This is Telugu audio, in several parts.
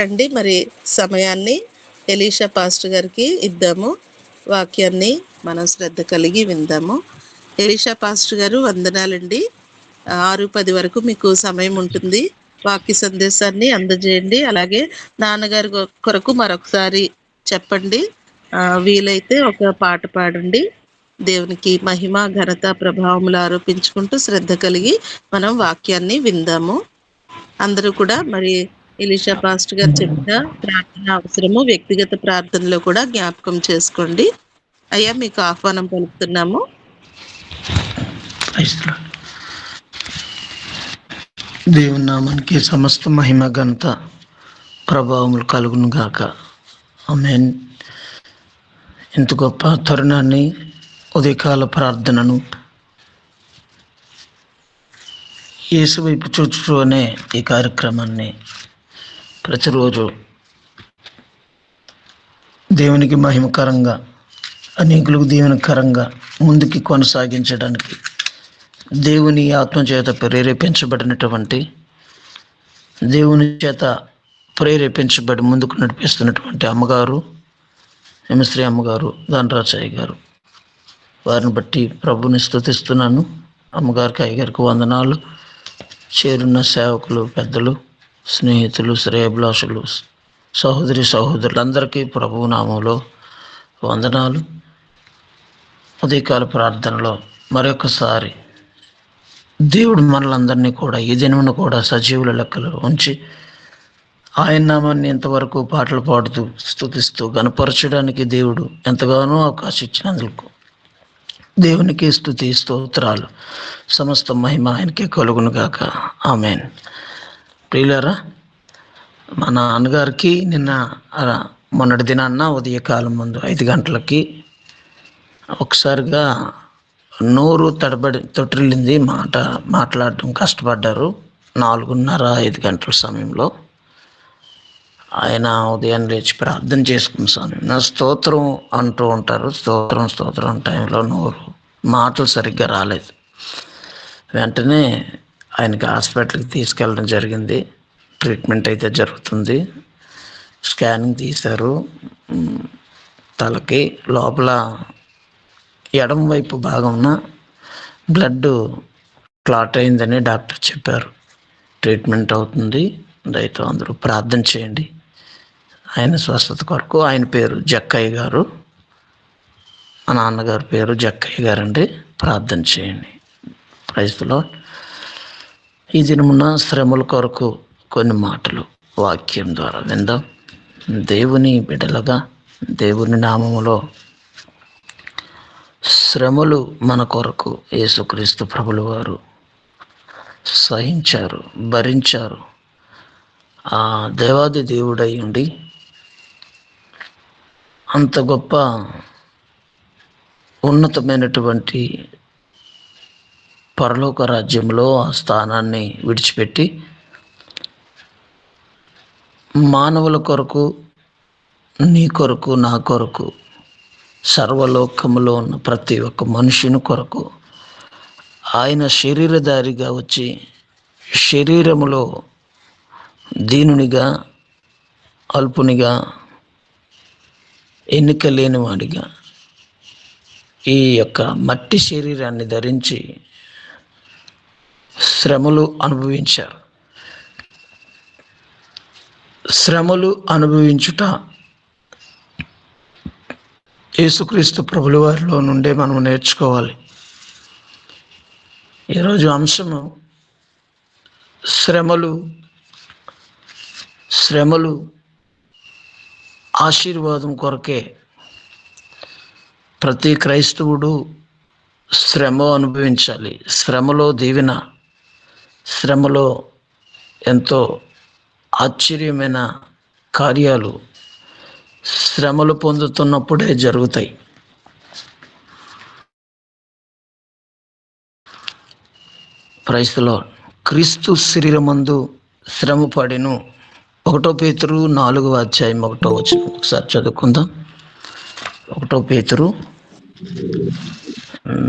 అండి మరి సమయాన్ని ఎలీషా పాస్టర్ గారికి ఇద్దాము. వాక్యాన్ని మనం శ్రద్ధ కలిగి విందాము. ఎలీషా పాస్టర్ గారు వందనాలండి. 6:10 వరకు మీకు సమయం ఉంటుంది. వాక్య సందేశాన్ని అందజేయండి. అలాగే నాన్నగారి కొరకు మరొకసారి చెప్పండి. వీలైతే ఒక పాట పాడండి. దేవునికి మహిమ ఘనత ప్రభావములు ఆరోపించుకుంటూ శ్రద్ధ కలిగి మనం వాక్యాన్ని విందాము. అందరూ కూడా మరి ఎలీషా పాస్టర్ గారు చెప్పిన ప్రార్థన అవసరము వ్యక్తిగత ప్రార్థనలో కూడా జ్ఞాపకం చేసుకోండి. అయ్యా, మీకు ఆహ్వానం పలుకుతున్నాము. దేవుని నామానికి సమస్త మహిమ ఘనత ప్రభావములు కలుగును గాక. ఆమేన్. ఇంత గొప్ప తరుణాన్ని, ఉదయకాల ప్రార్థనను యేసు వైపు చూచుచు అనే ఈ కార్యక్రమాన్ని ప్రతిరోజు దేవునికి మహిమకరంగా, అనేకులకు దీవెనకరంగా ముందుకి కొనసాగించడానికి దేవుని ఆత్మచేత ప్రేరేపించబడినటువంటి, దేవుని చేత ప్రేరేపించబడి ముందుకు నడిపిస్తున్నటువంటి అమ్మగారు, హిమశ్రీ అమ్మగారు, ధనరాజయ్య గారు, వారిని బట్టి ప్రభుని స్తుతిస్తున్నాను. అమ్మగారికి, అయ్యగారికి వందనాలు. చేరున్న సేవకులు, పెద్దలు, స్నేహితులు, శ్రేయభిలాషులు, సహోదరి సహోదరులందరికీ ప్రభువు నామంలో వందనాలు. ఉదయకాల ప్రార్థనలో మరొకసారి దేవుడు మనలందరినీ కూడా ఈ దినమును కూడా సజీవుల లెక్కలో ఉంచి ఆయన నామాన్ని ఇంతవరకు పాటలు పాడుతూ స్తుతిస్తూ గణపరచడానికి దేవుడు ఎంతగానో అవకాశం ఇచ్చినందుకు దేవునికి స్తుతి స్తోత్రాలు. సమస్త మహిమ ఆయనకే కలుగును గాక. ఆమేన్. ప్రియులారా, మా నాన్నగారికి మొన్నటి దినాన్న ఉదయకాలం ముందు 5 గంటలకి ఒకసారిగా నోరు తొట్టిల్లింది. మాట్లాడటం కష్టపడ్డారు. 4:30-5 గంటల సమయంలో ఆయన ఉదయం లేచి ప్రార్థన చేసుకున్న సమయం, నా స్తోత్రం అంటూ ఉంటారు. స్తోత్రం టైంలో నోరు మాటలు సరిగ్గా రాలేదు. వెంటనే ఆయనకి హాస్పిటల్కి తీసుకెళ్ళడం జరిగింది. ట్రీట్మెంట్ అయితే జరుగుతుంది. స్కానింగ్ తీశారు. తలకి లోపల ఎడమ వైపు భాగంన బ్లడ్ క్లాట్ అయిందని డాక్టర్ చెప్పారు. ట్రీట్మెంట్ అవుతుంది. దయతో అందరూ ప్రార్థన చేయండి ఆయన స్వస్థత కొరకు. ఆయన పేరు జక్కయ్య గారు, మా నాన్నగారి పేరు జక్కయ్య గారండి. ప్రార్థన చేయండి. Praise the Lord. ఈ దినమున శ్రమల కొరకు కొన్ని మాటలు వాక్యం ద్వారా విందాం. దేవుని బిడ్డలుగా దేవుని నామములో శ్రమలు మన కొరకు యేసుక్రీస్తు ప్రభుల వారు సహించారు, భరించారు. ఆ దేవాది దేవుడై ఉండి అంత గొప్ప ఉన్నతమైనటువంటి పరలోక రాజ్యంలో ఆ స్థానాన్ని విడిచిపెట్టి మానవుల కొరకు, నీ కొరకు, నా కొరకు, సర్వలోకములో ఉన్న ప్రతి ఒక్క మనుషుని కొరకు ఆయన శరీరధారిగా వచ్చి శరీరములో దీనునిగా, అల్పునిగా, ఎన్నిక లేనివాడిగా ఈ యొక్క మట్టి శరీరాన్ని ధరించి శ్రమలు అనుభవించారు. శ్రమలు అనుభవించుట యేసుక్రీస్తు ప్రభుల వారిలో నుండే మనం నేర్చుకోవాలి. ఈరోజు అంశము శ్రమలు ఆశీర్వాదం కొరకే. ప్రతి క్రైస్తవుడు శ్రమ అనుభవించాలి. శ్రమలో దీవెన, శ్రమలో ఎంతో ఆశ్చర్యమైన కార్యాలు శ్రమలు పొందుతున్నప్పుడే జరుగుతాయి. Praise the Lord. క్రీస్తు శరీరమందు శ్రమ పడెను. 1 పేతురు 4:1 ఒకసారి చదువుకుందాం. 1 పేతురు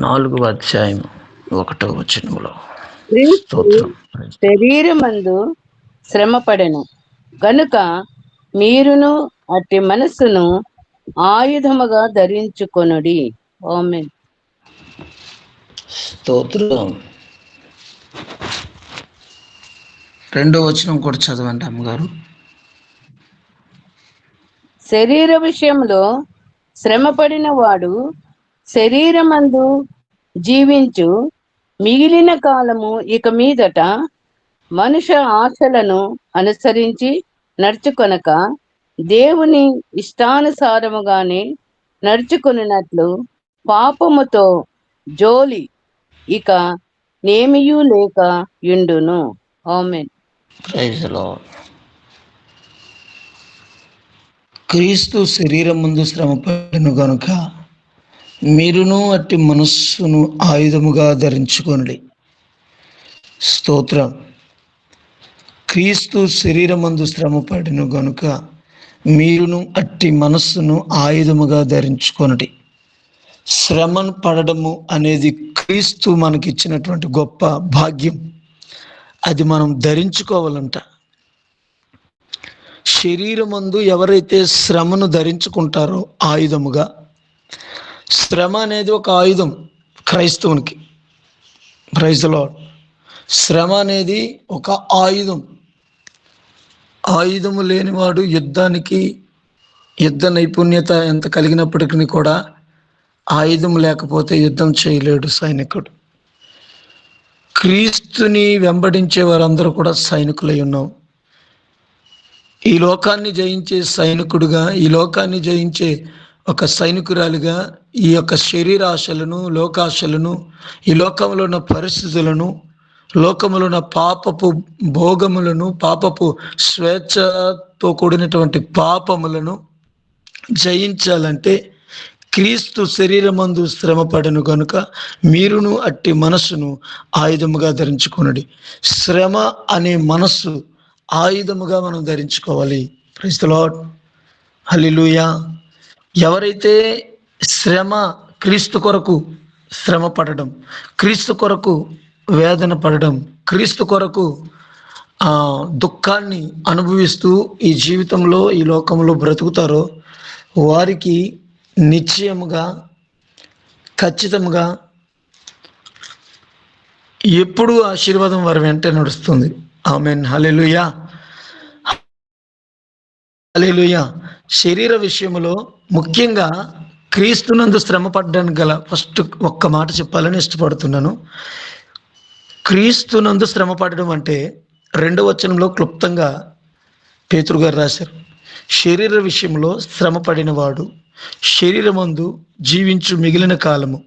4:1 స్తోత్రం. శరీరమందు శ్రమ పడెను గనుక మీరును అట్టి మనస్సును ఆయుధముగా ధరించుకొనుడి. ఆమేన్. స్తోత్రం. 2వ వచనం కూడా చదవండి అమ్మగారు. శరీర విషయంలో శ్రమపడిన వాడు శరీరమందు జీవించు మిగిలిన కాలము ఇక మీదట మనుష్య ఆశలను అనుసరించి నడుచుకొనక దేవుని ఇష్టానుసారముగానే నడుచుకున్నట్లు పాపముతో జోలి ఇక నేమియూ లేక యుండును. ఆమేన్. Praise the Lord. క్రీస్తు శరీరం ముందు శ్రమపడెను గనుక మీరును అట్టి మనస్సును ఆయుధముగా ధరించుకొనుడి. స్తోత్రం. క్రీస్తు శరీరమందు శ్రమపడెను గనుక మీరును అట్టి మనస్సును ఆయుధముగా ధరించుకొనుడి. శ్రమను పడడము అనేది క్రీస్తు మనకిచ్చినటువంటి గొప్ప భాగ్యం. అది మనం ధరించుకోవాలంట. శరీరమందు ఎవరైతే శ్రమను ధరించుకుంటారో ఆయుధముగా, శ్రమ అనేది ఒక ఆయుధం క్రైస్తవునికి. Praise the lord. శ్రమ అనేది ఒక ఆయుధం. ఆయుధము లేనివాడు యుద్ధ నైపుణ్యత ఎంత కలిగినప్పటికీ కూడా ఆయుధం లేకపోతే యుద్ధం చేయలేడు సైనికుడు. క్రీస్తుని వెంబడించే వారందరూ కూడా సైనికులై ఉన్నాం. ఈ లోకాన్ని జయించే సైనికుడుగా, ఈ లోకాన్ని జయించే ఒక సైనికురాలిగా ఈ యొక్క శరీరాశలను, లోకాశలను, ఈ లోకంలో ఉన్న పరిస్థితులను, లోకములో ఉన్న పాపపు భోగములను, పాపపు స్వేచ్ఛతో కూడినటువంటి పాపములను జయించాలంటే క్రీస్తు శరీరమందు శ్రమపడెను గనుక మీరును అట్టి మనస్సును ఆయుధముగా ధరించుకొనుడి. శ్రమ అనే మనస్సు ఆయుధముగా మనం ధరించుకోవాలి. Praise the Lord. హల్లెలూయా. ఎవరైతే శ్రమ, క్రీస్తు కొరకు శ్రమ పడడం, క్రీస్తు కొరకు వేదన పడడం, క్రీస్తు కొరకు దుఃఖాన్ని అనుభవిస్తూ ఈ జీవితంలో, ఈ లోకంలో బ్రతుకుతారో వారికి నిశ్చయముగా, ఖచ్చితంగా ఎప్పుడూ ఆశీర్వాదం వారి వెంట నడుస్తుంది. ఆమేన్. హల్లెలూయా. హల్లెలూయా. శరీర విషయంలో ముఖ్యంగా క్రీస్తునందు శ్రమ పడడానికి గల ఫస్ట్ ఒక్క మాట చెప్పాలని ఇష్టపడుతున్నాను. క్రీస్తునందు శ్రమ పడడం అంటే 2వ వచనంలో క్లుప్తంగా పేతురు గారు రాశారు. శరీర విషయంలో శ్రమ పడిన వాడు శరీరమందు జీవించు మిగిలిన కాలము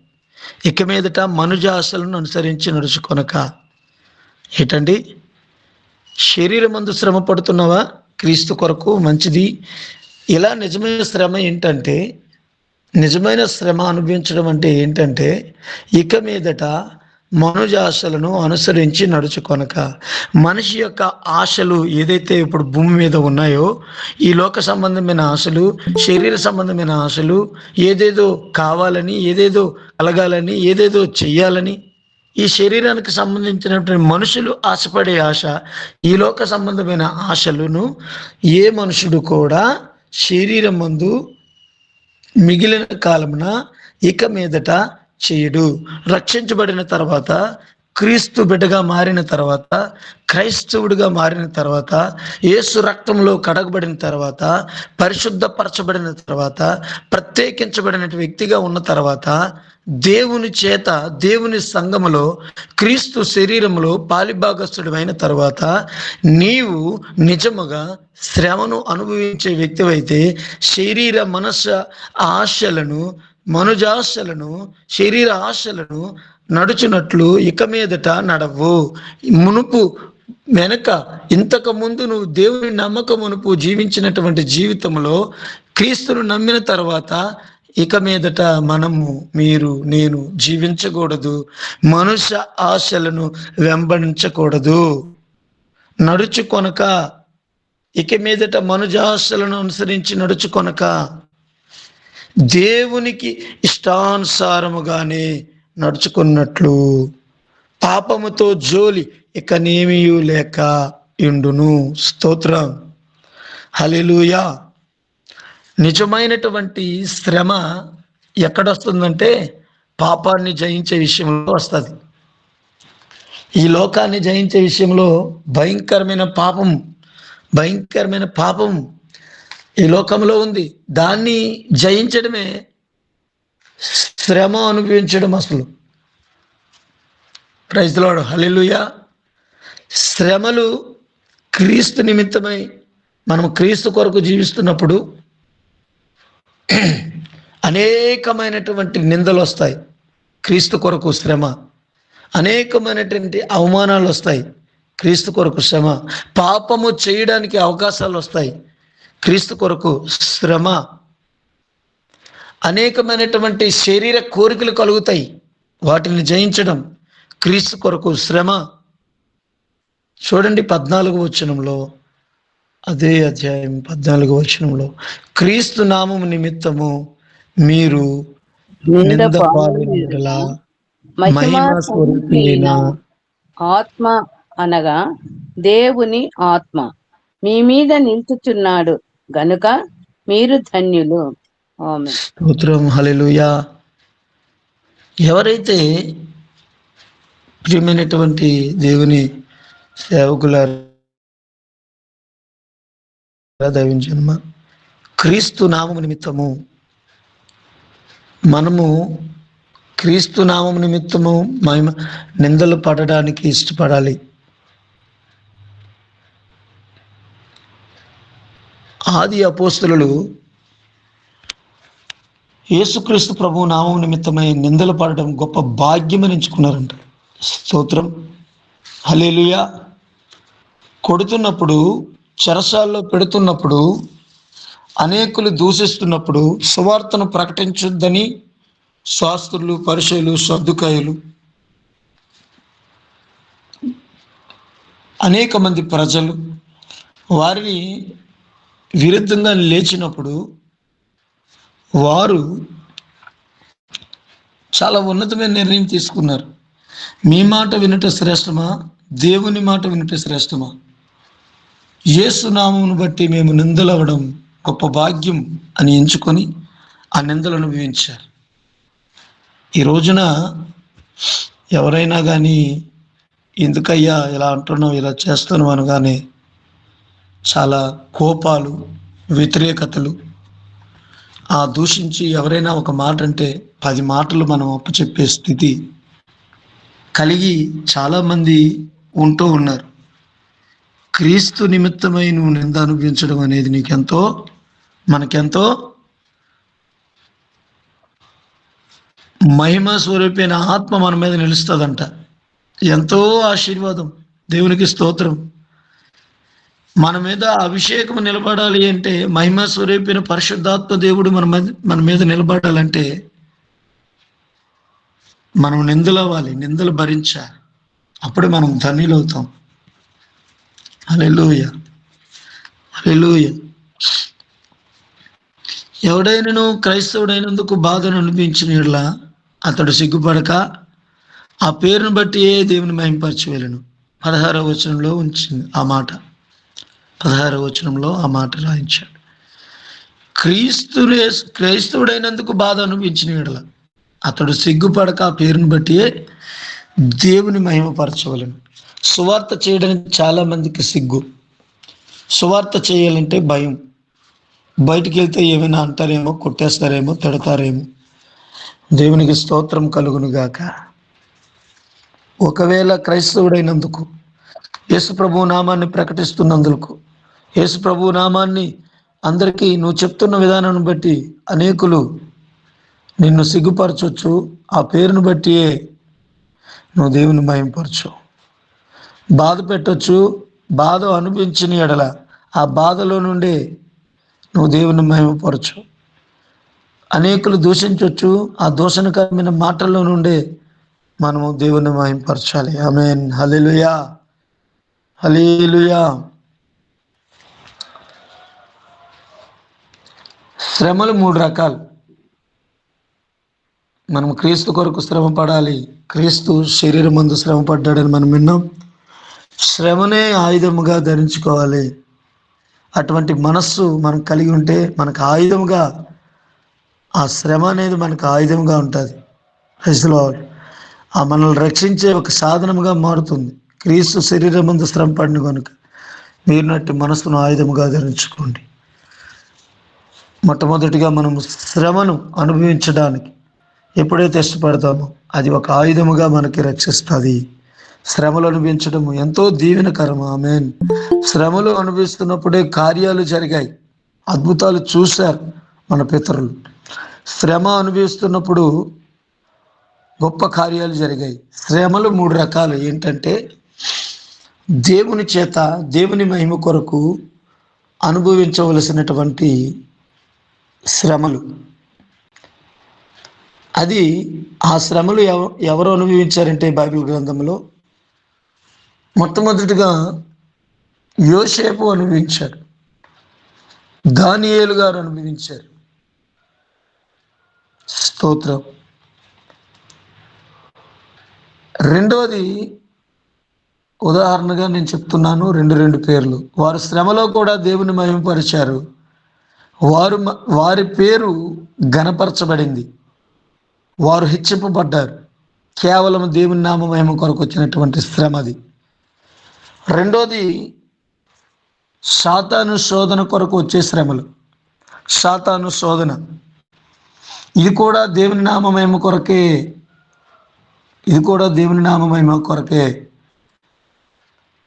ఇక మీదట మనుజ ఆశలను అనుసరించి నడుచుకొనక. ఏంటండి? శరీరమందు శ్రమ పడుతున్నావా? క్రీస్తు కొరకు మంచిది. ఇలా నిజమైన శ్రమ ఏంటంటే, నిజమైన శ్రమ అనుభవించడం అంటే ఏంటంటే, ఇక మీదట మనుజ ఆశలను అనుసరించి నడుచుకొనక. మనిషి యొక్క ఆశలు ఏదైతే ఇప్పుడు భూమి మీద ఉన్నాయో, ఈ లోక సంబంధమైన ఆశలు, శరీర సంబంధమైన ఆశలు, ఏదేదో కావాలని, ఏదేదో కలగాలని, ఏదేదో చెయ్యాలని, ఈ శరీరానికి సంబంధించినటువంటి మనుషులు ఆశపడే ఆశ, ఈ లోక సంబంధమైన ఆశలను ఏ మనుషుడు కూడా శరీరం మందు మిగిలిన కాలమున ఇక మీదట చేయడు. రక్షించబడిన తర్వాత, క్రీస్తు బిడ్డగా మారిన తర్వాత, క్రైస్తవుడిగా మారిన తర్వాత, యేసు రక్తంలో కడగబడిన తర్వాత, పరిశుద్ధపరచబడిన తర్వాత, ప్రత్యేకించబడిన వ్యక్తిగా ఉన్న తర్వాత, దేవుని చేత, దేవుని సంఘములో, క్రీస్తు శరీరములో పాలిభాగస్థుడు అయిన తర్వాత నీవు నిజముగా శ్రమను అనుభవించే వ్యక్తివైతే శరీర మనస్సు ఆశలను, మనుజాశలను, శరీర ఆశలను నడుచునట్లు ఇక మీదట నడవు. మునుపు వెనక ఇంతకు ముందు నువ్వు దేవుని నమ్మకమునుపు జీవించినటువంటి జీవితంలో క్రీస్తును నమ్మిన తర్వాత ఇక మీదట నేను జీవించకూడదు. మనుష్య ఆశలను వెంబడించకూడదు. నడుచుకొనక, ఇక మీదట మనుజాశలను అనుసరించి నడుచుకొనక, దేవునికి ఇష్టానుసారముగానే నడుచుకున్నట్లు పాపముతో జోలి ఇక నేమియూ లేక యుండును. స్తోత్రం. హల్లెలూయా. నిజమైనటువంటి శ్రమ ఎక్కడొస్తుందంటే పాపాన్ని జయించే విషయంలో వస్తుంది. ఈ లోకాన్ని జయించే విషయంలో భయంకరమైన పాపం ఈ లోకంలో ఉంది. దాన్ని జయించడమే శ్రమ అనుభవించడం. అసలు ప్రైజ్ ది లార్డ్, హల్లెలూయా. శ్రమలు క్రీస్తు నిమిత్తమై మనం క్రీస్తు కొరకు జీవిస్తున్నప్పుడు అనేకమైనటువంటి నిందలు వస్తాయి. క్రీస్తు కొరకు శ్రమ, అనేకమైనటువంటి అవమానాలు వస్తాయి. క్రీస్తు కొరకు శ్రమ, పాపము చేయడానికి అవకాశాలు వస్తాయి. క్రీస్తు కొరకు శ్రమ, అనేకమైనటువంటి శరీర కోరికలు కలుగుతాయి. వాటిని జయించడం క్రీస్తు కొరకు శ్రమ. చూడండి 14వ వచనంలో, అదే అధ్యాయం 14వ వచనంలో, క్రీస్తు నామము నిమిత్తము మీరు నింద పాలైన మహిమ స్వరూపియైన ఆత్మ అనగా దేవుని ఆత్మ మీ మీద నిలుచుచున్నాడు గనుక మీరు ధన్యులు. ఆమేన్. స్తోత్రం, హల్లెలూయా. ఎవరైతే ప్రియమైనటువంటి దేవుని సేవకులారా, దైవజనమ, క్రీస్తు నామము నిమిత్తము మనము క్రీస్తు నామము నిమిత్తము మహిమ నిందలు పడడానికి ఇష్టపడాలి. ఆది అపోస్తలులు యేసుక్రీస్తు ప్రభు నామం నిమిత్తమై నిందలు పడడం గొప్ప భాగ్యమని ఎంచుకున్నారంట. స్తోత్రం, హల్లెలూయా. కొడుతున్నప్పుడు, చెరసాల్లో పెడుతున్నప్పుడు, అనేకులు దూషిస్తున్నప్పుడు సువార్తను ప్రకటించొద్దని శాస్త్రులు, పరిసయ్యులు, సద్దుకాయులు, అనేక మంది ప్రజలు వారిని విరుద్ధంగా లేచినప్పుడు వారు చాలా ఉన్నతమైన నిర్ణయం తీసుకున్నారు. మీ మాట వినుట శ్రేష్టమా, దేవుని మాట వినుట శ్రేష్టమా? యేసు నామమును బట్టి మేము నిందలవ్వడం గొప్ప భాగ్యం అని ఎంచుకొని ఆ నిందలు అనుభవించారు. ఈ రోజున ఎవరైనా కానీ ఎందుకయ్యా ఇలా అంటున్నావు, ఇలా చేస్తున్నావు అనగానే చాలా కోపాలు, వ్యతిరేకతలు, ఆ దూషించి ఎవరైనా ఒక మాట అంటే 10 మాటలు మనం అప్పచెప్పే స్థితి కలిగి చాలామంది ఉంటూ ఉన్నారు. క్రీస్తు నిమిత్తమై నువ్వు నింద అనుభవించడం అనేది మనకెంతో మహిమ స్వరూపైన ఆత్మ మన మీద నిలుస్తుందంట. ఎంతో ఆశీర్వాదం. దేవునికి స్తోత్రం. మన మీద అభిషేకం నిలబడాలి అంటే, మహిమ స్వరూపైన పరిశుద్ధాత్మ దేవుడు మన మీద నిలబడాలంటే మనం నిందలవ్వాలి, నిందలు భరించాలి. అప్పుడే మనం ధన్యులవుతాం. హల్లెలూయా, హల్లెలూయా. ఎవడైనను క్రైస్తవుడైనందుకు బాధను అనిపించిన యెడల అతడు సిగ్గుపడక ఆ పేరును బట్టి దేవుని మహిమపరచవలెను. 16వ వచనంలో ఉంచింది ఆ మాట. 16వ వచనంలో ఆ మాట రాయించాడు. క్రైస్తవుడైనందుకు బాధ అనిపించిన యెడల అతడు సిగ్గుపడక ఆ పేరును బట్టి దేవుని మహిమపరచవలెను. సువార్త చేయడానికి చాలా మందికి సిగ్గు. సువార్త చేయాలంటే భయం. బయటికి వెళ్తే ఏమైనా అంటారేమో, కొట్టేస్తారేమో, తిడతారేమో. దేవునికి స్తోత్రం కలుగును గాక. ఒకవేళ క్రైస్తవుడైనందుకు, యేసు ప్రభు నామాన్ని ప్రకటిస్తున్నందుకు, యేసు ప్రభు నామాన్ని అందరికీ నువ్వు చెప్తున్న విధానాన్ని బట్టి అనేకులు నిన్ను సిగ్గుపరచొచ్చు. ఆ పేరును బట్టి నువ్వు దేవుని మహిమపరచు. బాధ పెట్టొచ్చు. బాధ అనిపించిన యెడల ఆ బాధలో నుండి నువ్వు దేవుని మహిమపరచు. అనేకులు దూషించవచ్చు. ఆ దూషణకరమైన మాటల్లో నుండే మనము దేవుని మహిమపరచాలి. ఆమేన్, హల్లెలూయా, హల్లెలూయా. శ్రమలు 3 రకాలు. మనం క్రీస్తు కొరకు శ్రమ పడాలి. క్రీస్తు శరీరమందు శ్రమ పడ్డాడని మనం విన్నాం. శ్రమనే ఆయుధముగా ధరించుకోవాలి. అటువంటి మనస్సు మనం కలిగి ఉంటే మనకు ఆయుధముగా, ఆ శ్రమ అనేది మనకు ఆయుధంగా ఉంటుంది. ప్రజలో ఆ మనల్ని రక్షించే ఒక సాధనముగా మారుతుంది. క్రీస్తు శరీరమందు శ్రమ పడిన కనుక మీరు నట్టి మనస్సును ఆయుధముగా ధరించుకోండి. మొట్టమొదటిగా మనము శ్రమను అనుభవించడానికి ఎప్పుడైతే ఇష్టపడతామో అది ఒక ఆయుధముగా మనకి రక్షిస్తుంది. శ్రమలు అనుభవించడం ఎంతో దీవెనకరం. ఆమేన్. శ్రమలు అనుభవిస్తున్నప్పుడే కార్యాలు జరిగాయి, అద్భుతాలు చూశారు మన పితరులు. శ్రమ అనుభవిస్తున్నప్పుడు గొప్ప కార్యాలు జరిగాయి. శ్రమలు 3 రకాలు. ఏంటంటే దేవుని చేత, దేవుని మహిమ కొరకు అనుభవించవలసినటువంటి శ్రమలు. అది ఆ శ్రమలు ఎవరు అనుభవించారంటే బైబిల్ గ్రంథంలో మొట్టమొదటిగా యోసేపు అనుభవించాడు, దానియేలు గారు అనుభవించారు. స్తోత్రం. రెండవది ఉదాహరణగా నేను చెప్తున్నాను, రెండు పేర్లు. వారు శ్రమలో కూడా దేవుని మహిమపరిచారు. వారి పేరు ఘనపరచబడింది. వారు హెచ్చింపబడ్డారు. కేవలం దేవుని నామ మహిమ కొరకు వచ్చినటువంటి శ్రమ అది. రెండోది సాతాను శోధన కొరకు వచ్చే శ్రమలు. సాతాను శోధన ఇది కూడా దేవుని నామ మహిమ కొరకే.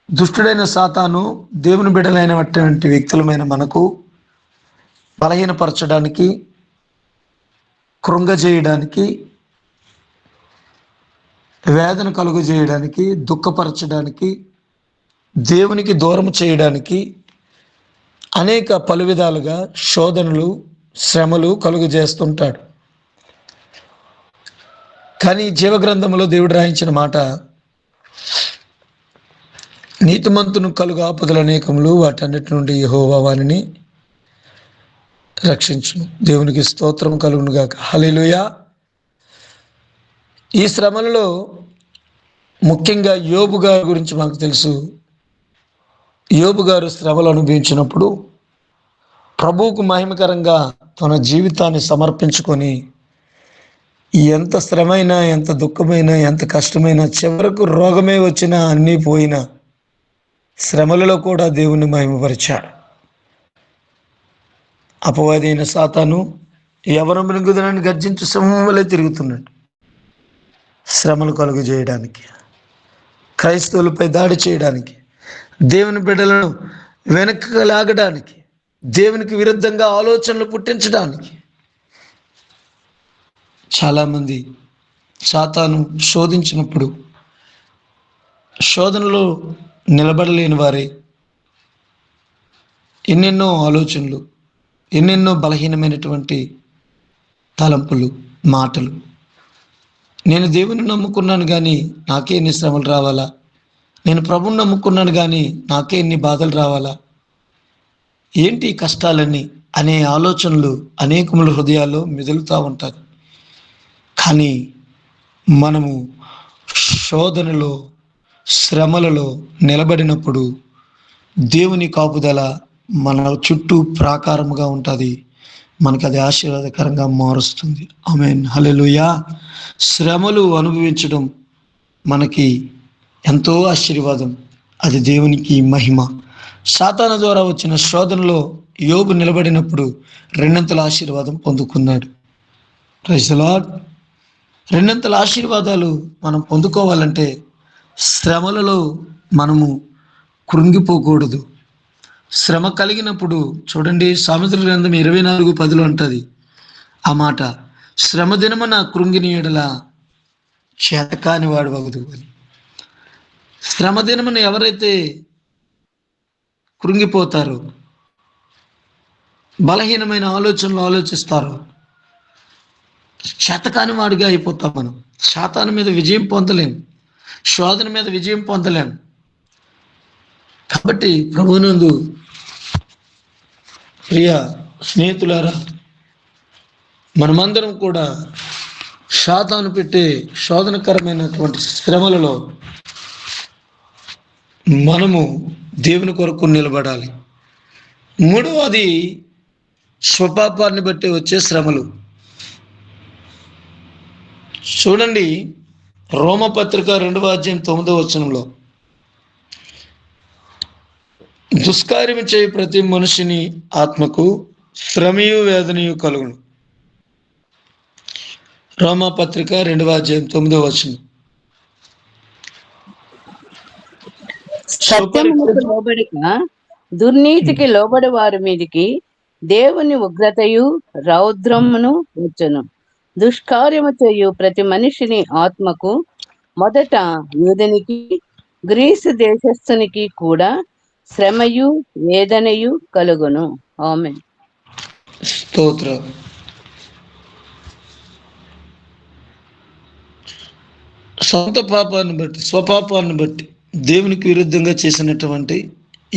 దుష్టుడైన సాతాను దేవుని బిడ్డలైనటువంటి వ్యక్తులమైన మనకు బలహీనపరచడానికి, కృంగజేయడానికి, వేదన కలుగజేయడానికి, దుఃఖపరచడానికి, దేవునికి దూరం చేయడానికి అనేక పలు విధాలుగా శోధనలు, శ్రమలు కలుగజేస్తుంటాడు. కానీ జీవగ్రంథంలో దేవుడు రాయించిన మాట, నీతిమంతును కలుగు ఆపదలు అనేకములు, వాటన్నిటి నుండి యెహోవా వానిని రక్షించును. దేవునికి స్తోత్రం కలుగును గాక. హల్లెలూయా. ఈ శ్రమలలో ముఖ్యంగా యోబు గారి గురించి మనకు తెలుసు. యోబు గారు శ్రమలు అనుభవించినప్పుడు ప్రభువుకు మహిమకరంగా తన జీవితాన్ని సమర్పించుకొని ఎంత శ్రమైనా, ఎంత దుఃఖమైనా, ఎంత కష్టమైనా, చివరకు రోగమే వచ్చినా, అన్నీ పోయినా శ్రమలలో కూడా దేవుణ్ణి మహిమపరిచాడు. అపవాది అయిన సాతాను ఎవరు మృంగుదనని గర్జించు సింహం వలె తిరుగుతున్నాడు. శ్రమలు కలుగు చేయడానికి, క్రైస్తవులపై దాడి చేయడానికి, దేవుని బిడ్డలను వెనక్కి లాగడానికి, దేవునికి విరుద్ధంగా ఆలోచనలు పుట్టించడానికి చాలామంది సాతాను శోధించినప్పుడు శోధనలో నిలబడలేని వారే ఎన్నెన్నో ఆలోచనలు, ఎన్నెన్నో బలహీనమైనటువంటి తలంపులు, మాటలు. నేను దేవుని నమ్ముకున్నాను కానీ నాకే ఎన్ని శ్రమలు రావాలా, నేను ప్రభువుని నమ్ముకున్నాను కానీ నాకే ఎన్ని బాధలు రావాలా, ఏంటి కష్టాలన్నీ అనే ఆలోచనలు అనేకముల హృదయాల్లో మెదులుతూ ఉంటాయి. కానీ మనము శోధనలో, శ్రమలలో నిలబడినప్పుడు దేవుని కాపుదల మన చుట్టూ ప్రాకారముగా ఉంటుంది. మనకు అది ఆశీర్వాదకరంగా మారుస్తుంది. ఆమేన్. హల్లెలూయా. శ్రమలు అనుభవించడం మనకి ఎంతో ఆశీర్వాదం. అది దేవునికి మహిమ. సాతాను ద్వారా వచ్చిన శోధనలో యోబు నిలబడినప్పుడు 2 ఆశీర్వాదం పొందుకున్నాడు. Praise the lord. 2 ఆశీర్వాదాలు మనం పొందుకోవాలంటే శ్రమలలో మనము కృంగిపోకూడదు. శ్రమ కలిగినప్పుడు చూడండి, సామెతల గ్రంథం 24:10 అంటది ఆ మాట, శ్రమ దినమున కృంగిని ఎడల చేతకాని వాడు వగదు అని. శ్రమ దినమున ఎవరైతే కృంగిపోతారో, బలహీనమైన ఆలోచనలు ఆలోచిస్తారో, చేతకాని వాడిగా అయిపోతాం. మనం సాతాను మీద విజయం పొందలేం, శోధన మీద విజయం పొందలేం. కాబట్టి ప్రభువునందు ప్రియ స్నేహితులారా, మనమందరం కూడా సాతాను పెట్టే శోధనకరమైనటువంటి శ్రమలలో మనము దేవుని కొరకు నిలబడాలి. మూడవది స్వపాపాన్ని బట్టి వచ్చే శ్రమలు. చూడండి, రోమపత్రిక 2:9 దుష్కార్యము చేయి ప్రతి మనిషిని ఆత్మకు శ్రమయు వేదనయు కలుగును. రోమపత్రిక 2:9. సత్యమునకు లోబడక దుర్నీతికి లోబడి వారి మీదికి దేవుని ఉగ్రతయు రౌద్రమును వచ్చును. దుష్కార్యము చేయు ప్రతి మనిషిని ఆత్మకు మొదట యూదునికి గ్రీసు దేశస్థునికి కూడా శ్రమయు వేదనయు కలుగును. ఆమేన్. స్తోత్రం. సొంత పాపాన్ని బట్టి, స్వపాపాన్ని బట్టి దేవునికి విరుద్ధంగా చేసినటువంటి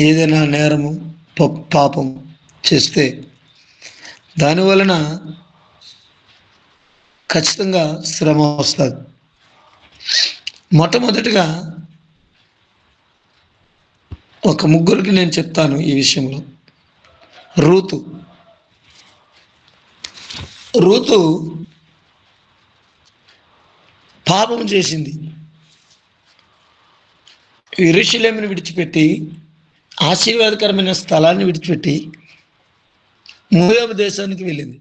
ఏదైనా నేరము, పాపం చేస్తే దాని వలన ఖచ్చితంగా శ్రమ వస్తుంది. మొట్టమొదటిగా ఒక ముగ్గురికి నేను చెప్తాను ఈ విషయంలో. రూతు పాపం చేసింది. యెరూషలేమును విడిచిపెట్టి, ఆశీర్వాదకరమైన స్థలాన్ని విడిచిపెట్టి మోయాబు దేశానికి వెళ్ళింది.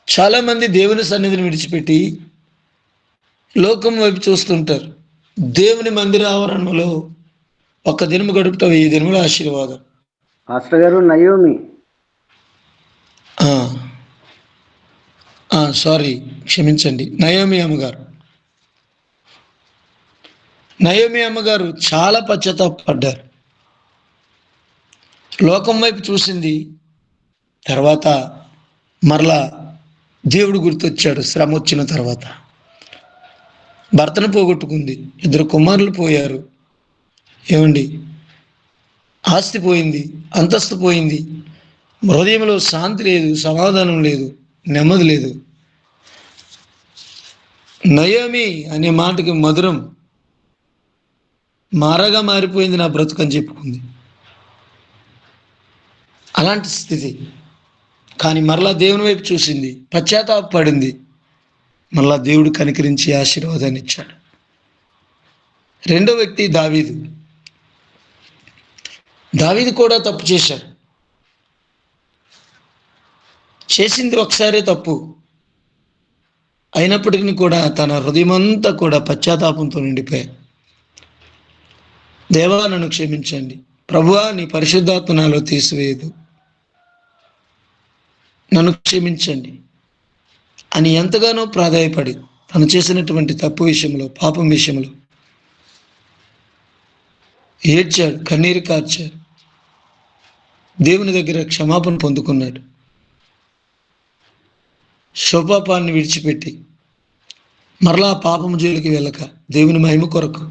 చాలామంది దేవుని సన్నిధిని విడిచిపెట్టి లోకం వైపు చూస్తుంటారు. దేవుని మందిర ఆవరణలో ఒక్క దినము గడుపుట 1000 దినముల ఆశీర్వాదం. పాస్టర్ గారు, నయోమి సారీ, క్షమించండి, నయోమి అమ్మగారు చాలా పశ్చాత్తాపడ్డారు. లోకం వైపు చూసింది. తర్వాత మరలా దేవుడు గుర్తొచ్చాడు. శ్రమ వచ్చిన తర్వాత భర్తను పోగొట్టుకుంది. 2 కుమారులు పోయారు. ఏమండి, ఆస్తి పోయింది, అంతస్తు పోయింది, హృదయంలో శాంతి లేదు, సమాధానం లేదు, నెమ్మది లేదు. నయోమి అనే మాటకి మధురం మారగా మారిపోయింది నా బ్రతుకని చెప్పుకుంది. అలాంటి స్థితి. కానీ మరలా దేవుని వైపు చూసింది, పశ్చాత్తాపడింది. మరలా దేవుడు కనికరించి ఆశీర్వాదాన్ని ఇచ్చాడు. రెండో వ్యక్తి దావీదు కూడా తప్పు చేశాడు. చేసింది ఒకసారే తప్పు అయినప్పటికీ కూడా తన హృదయమంతా కూడా పశ్చాత్తాపంతో నిండిపోయాడు. దేవా, నన్ను క్షమించండి, ప్రభువా, నీ పరిశుద్ధాత్మ నాలో తీసివేయదు, నన్ను క్షమించండి అని ఎంతగానో ప్రాధాయపడి తను చేసినటువంటి తప్పు విషయంలో, పాపం విషయంలో ఏడ్చాడు, కన్నీరు కార్చాడు, దేవుని దగ్గర క్షమాపణ పొందుకున్నాడు. స్వపాపాన్ని విడిచిపెట్టి మరలా పాపము జోలికి వెళ్ళక దేవుని మహిమ కొరకు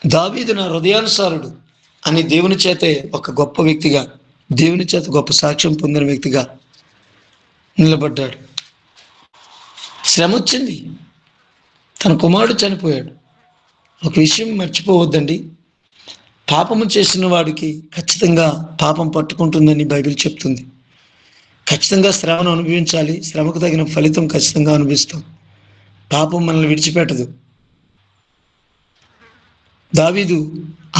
దావీదు నా హృదయానుసారుడు అని దేవుని చేతే ఒక గొప్ప వ్యక్తిగా, దేవుని చేత గొప్ప సాక్ష్యం పొందిన వ్యక్తిగా నిలబడ్డాడు. శ్రమ వచ్చింది, తన కుమారుడు చనిపోయాడు. ఒక విషయం మర్చిపోవద్దండి, పాపము చేసిన వాడికి ఖచ్చితంగా పాపం పట్టుకుంటుందని బైబిల్ చెప్తుంది. ఖచ్చితంగా శ్రమను అనుభవించాలి, శ్రమకు తగిన ఫలితం ఖచ్చితంగా అనుభవిస్తాం. పాపం మనల్ని విడిచిపెట్టదు. దావీదు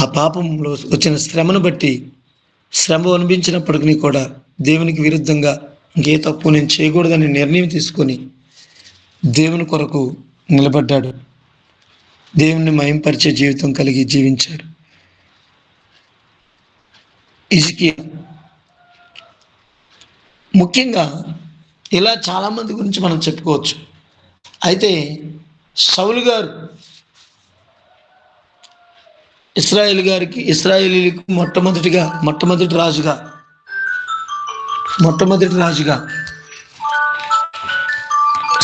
ఆ పాపంలో వచ్చిన శ్రమను బట్టి, శ్రమ అనిపించినప్పటికీ కూడా దేవునికి విరుద్ధంగా ఇంకే తప్పు నేను చేయకూడదని నిర్ణయం తీసుకొని దేవుని కొరకు నిలబడ్డాడు. దేవుని మహింపరిచే జీవితం కలిగి జీవించాడు. హిజ్కియా ముఖ్యంగా ఇలా చాలామంది గురించి మనం చెప్పుకోవచ్చు. అయితే సౌలు గారు ఇశ్రాయేలీలకు మొట్టమొదటి రాజుగా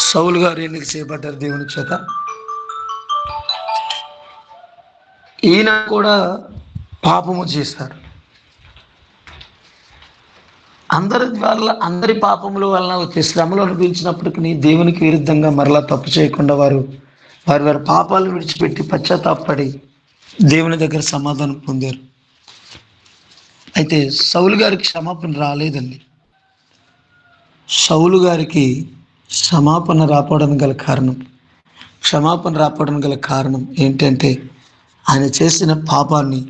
సౌలు గారు ఎన్నిక చేయబడ్డారు దేవుని చేత. ఈయన కూడా పాపము చేశారు. అందరి పాపముల వలన వచ్చే శ్రమలు అనిపించినప్పటికీ దేవునికి విరుద్ధంగా మరలా తప్పు చేయకుండా వారి పాపాలను విడిచిపెట్టి పశ్చాత్తాపడి దేవుని దగ్గర సమాధానం పొందారు. అయితే సౌలు గారికి క్షమాపణ రాలేదండి. సౌలు గారికి క్షమాపణ రాపోవడం గల కారణం ఏంటంటే ఆయన చేసిన పాపాన్ని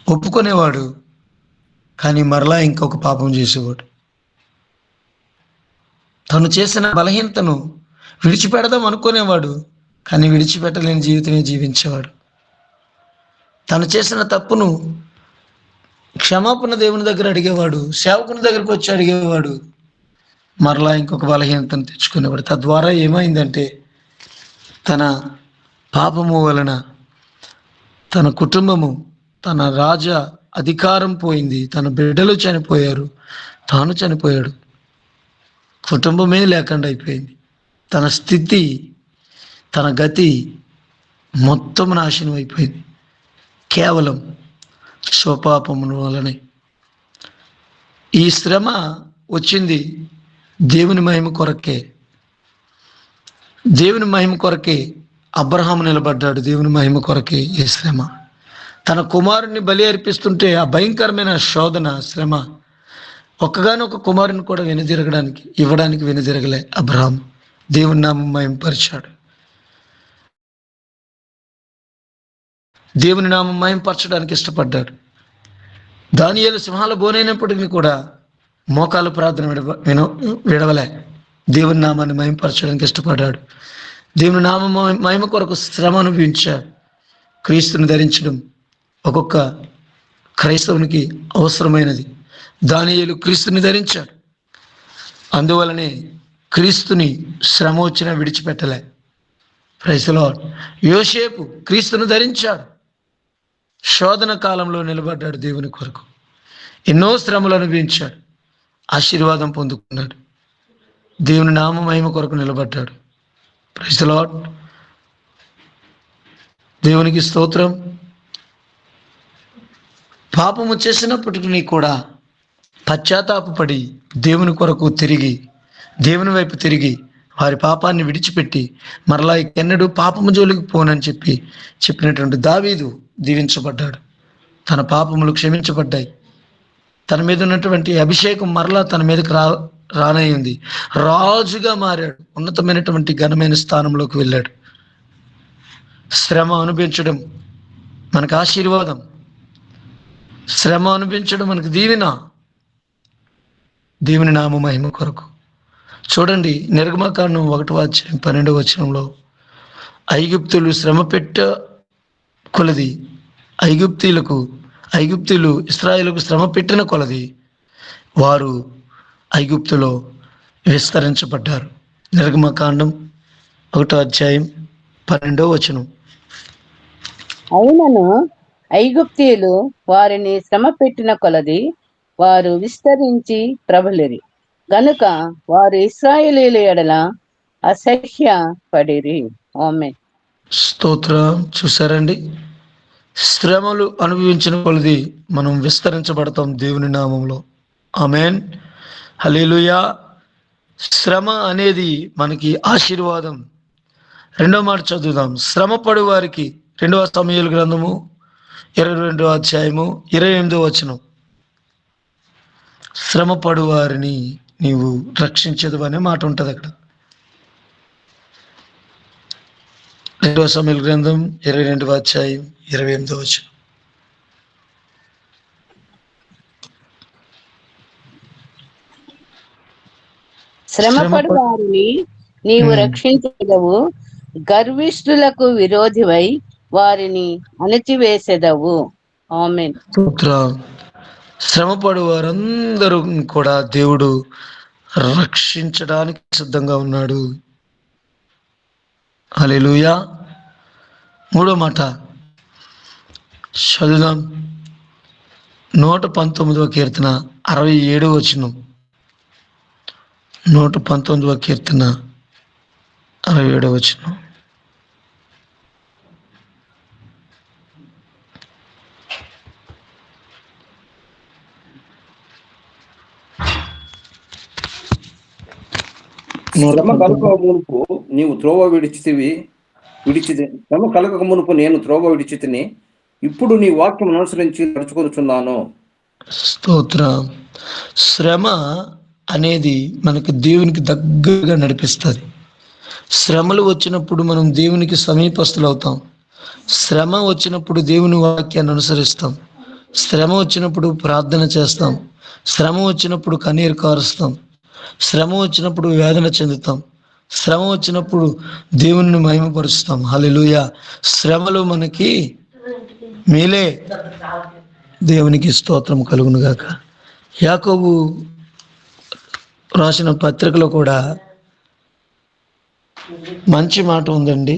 ఒప్పుకునేవాడు, కానీ మరలా ఇంకొక పాపం చేసేవాడు. తను చేసిన బలహీనతను విడిచిపెడదాం అనుకునేవాడు, కానీ విడిచిపెట్టలేని జీవితమే జీవించేవాడు. తను చేసిన తప్పును క్షమాపణ దేవుని దగ్గర అడిగేవాడు, సేవకుని దగ్గరకు వచ్చి అడిగేవాడు, మరలా ఇంకొక బలహీనతను తెచ్చుకునేవాడు. తద్వారా ఏమైందంటే తన పాపము వలన తన కుటుంబము, తన రాజ అధికారం పోయింది, తన బిడ్డలు చనిపోయారు, తాను చనిపోయాడు, కుటుంబమే లేకుండా అయిపోయింది. తన స్థితి, తన గతి మొత్తం నాశనం అయిపోయింది, కేవలం స్వపాపముల వలనే. ఈ శ్రమ వచ్చింది దేవుని మహిమ కొరకే. దేవుని మహిమ కొరకే అబ్రహాము నిలబడ్డాడు. దేవుని మహిమ కొరకే ఈ శ్రమ. తన కుమారుని బలి అర్పిస్తుంటే ఆ భయంకరమైన శోధన, శ్రమ, ఒక్కగానొక్క కుమారుని కూడా ఇవ్వడానికి వెనుదిరగలే అబ్రహాము. దేవుని నామం మహిమపరిచాడు. దేవుని నామం మహిమపరచడానికి ఇష్టపడ్డాడు. దానియేలు సింహాల బోనైనప్పటికీ కూడా మోకాలు ప్రార్థన విడవలే. దేవుని నామాన్ని మహిమపరచడానికి ఇష్టపడ్డాడు. దేవుని నామ మహిమ కొరకు శ్రమ అనుభవించాడు. క్రీస్తుని ధరించడం ఒక్కొక్క క్రైస్తవునికి అవసరమైనది. దానియేలు క్రీస్తుని ధరించాడు. అందువలనే క్రీస్తుని శ్రమ వచ్చినా విడిచిపెట్టలే. Praise the lord. యోసేపు క్రీస్తును ధరించాడు. శోధన కాలంలో నిలబడ్డాడు దేవుని కొరకు. ఎన్నో శ్రమలు అనుభవించాడు, ఆశీర్వాదం పొందుకున్నాడు. దేవుని నామ మహిమ కొరకు నిలబడ్డాడు. Praise the Lord. దేవునికి స్తోత్రం. పాపము చేసినప్పటికీ కూడా పశ్చాత్తాపపడి దేవుని కొరకు తిరిగి, దేవుని వైపు తిరిగి వారి పాపాన్ని విడిచిపెట్టి మరలా ఎన్నడూ పాపము జోలికి పోనని చెప్పినటువంటి దావీదు దీవించబడ్డాడు. తన పాపములు క్షమించబడ్డాయి. తన మీద ఉన్నటువంటి అభిషేకం మరలా తన మీదకి రానయ్యింది. రాజుగా మారాడు. ఉన్నతమైనటువంటి ఘనమైన స్థానంలోకి వెళ్ళాడు. శ్రమ అనుభవించడం మనకు ఆశీర్వాదం, శ్రమ అనుభవించడం మనకు దీవెన. దేవుని నామ మహిమ కొరకు చూడండి, నిర్గమకాండం 1:12 ఐగుప్తులు శ్రమ పెట్ట కొలది ఐగుప్తులు ఇశ్రాయేలుకు శ్రమ పెట్టిన కొలది వారు ఐగుప్తులో విస్తరించబడ్డారు. నిర్గమకాండం 1:12. అయినను ఐగుప్తీయులు వారిని శ్రమ పెట్టిన కొలది వారు విస్తరించి ప్రబలిరి గనుక వారు ఇశ్రాయేలీయుల ఎడల అసహ్య పడిరి. ఆమేన్. స్తోత్రం. చూసారండి, శ్రమలు అనుభవించిన కొలది మనం విస్తరించబడతాం దేవుని నామంలో. ఆమేన్, హల్లెలూయా. శ్రమ అనేది మనకి ఆశీర్వాదం. రెండో మాట చదువుదాం. శ్రమపడు వారికి 2 సమూయేలు గ్రంథము 22:28. శ్రమపడు వారిని నీవు రక్షించదు అనే మాట ఉంటుంది అక్కడ. 2 సమూయేలు గ్రంథం 22:28. శ్రమపడు వారిని నీవు రక్షించదవు, గర్విష్ఠులకు విరోధివై వారిని అణచివేసెదవు. ఆమేన్. శ్రమపడు వారందరూ కూడా దేవుడు రక్షించడానికి సిద్ధంగా ఉన్నాడు. హల్లెలూయా. మూడో మాట చదువుదాం. 119వ కీర్తన 67వ వచనం. 119వ కీర్తన 67వ వచనం. శ్రమ కలుగక మునుపు నీవు త్రోవ విడిచితివి శ్రమ కలగక మునుపు నేను త్రోవ విడిచితిని, ఇప్పుడు నీ వాక్యం అనుసరించి నడుచుకొనుచున్నాను. స్తోత్రం. శ్రమ అనేది మనకు దేవునికి దగ్గరగా నడిపిస్తుంది. శ్రమలు వచ్చినప్పుడు మనం దేవునికి సమీపస్తులు అవుతాం. శ్రమ వచ్చినప్పుడు దేవుని వాక్యాన్ని అనుసరిస్తాం. శ్రమ వచ్చినప్పుడు ప్రార్థన చేస్తాం. శ్రమ వచ్చినప్పుడు కన్నీరు కారుస్తాం. శ్రమ వచ్చినప్పుడు వేదన చెందుతాం. శ్రమ వచ్చినప్పుడు దేవుణ్ణి మహిమపరుస్తాం. హల్లెలూయా. శ్రమలు మనకి మేలే. దేవునికి స్తోత్రం కలుగును గాక. యాకోబు రాసిన పత్రికలో కూడా మంచి మాట ఉందండి.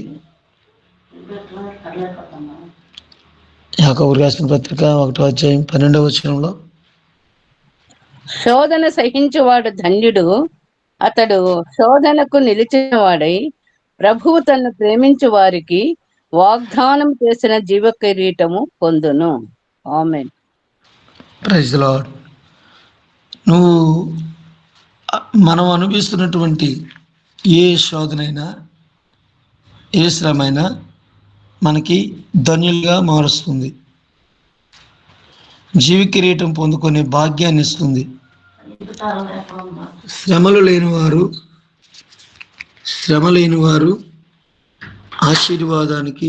యాకోబు రాసిన పత్రిక 1వ అధ్యాయం 12వ వచనంలో, శోధన సహించువాడు ధన్యుడు, అతడు శోధనకు నిలిచిన వాడై ప్రభువు తన్ను ప్రేమించు వారికి వాగ్దానం చేసిన జీవ కిరీటము పొందును. ఆమేన్. Praise the Lord. నువ్వు మనం అనుభవిస్తున్నటువంటి ఏ శోధనైనా ఏ శ్రమైనా మనకి ధన్యులుగా మారుస్తుంది. జీవ కిరీటం పొందుకునే భాగ్యాన్ని ఇస్తుంది. శ్రమ లేనివారు ఆశీర్వాదానికి,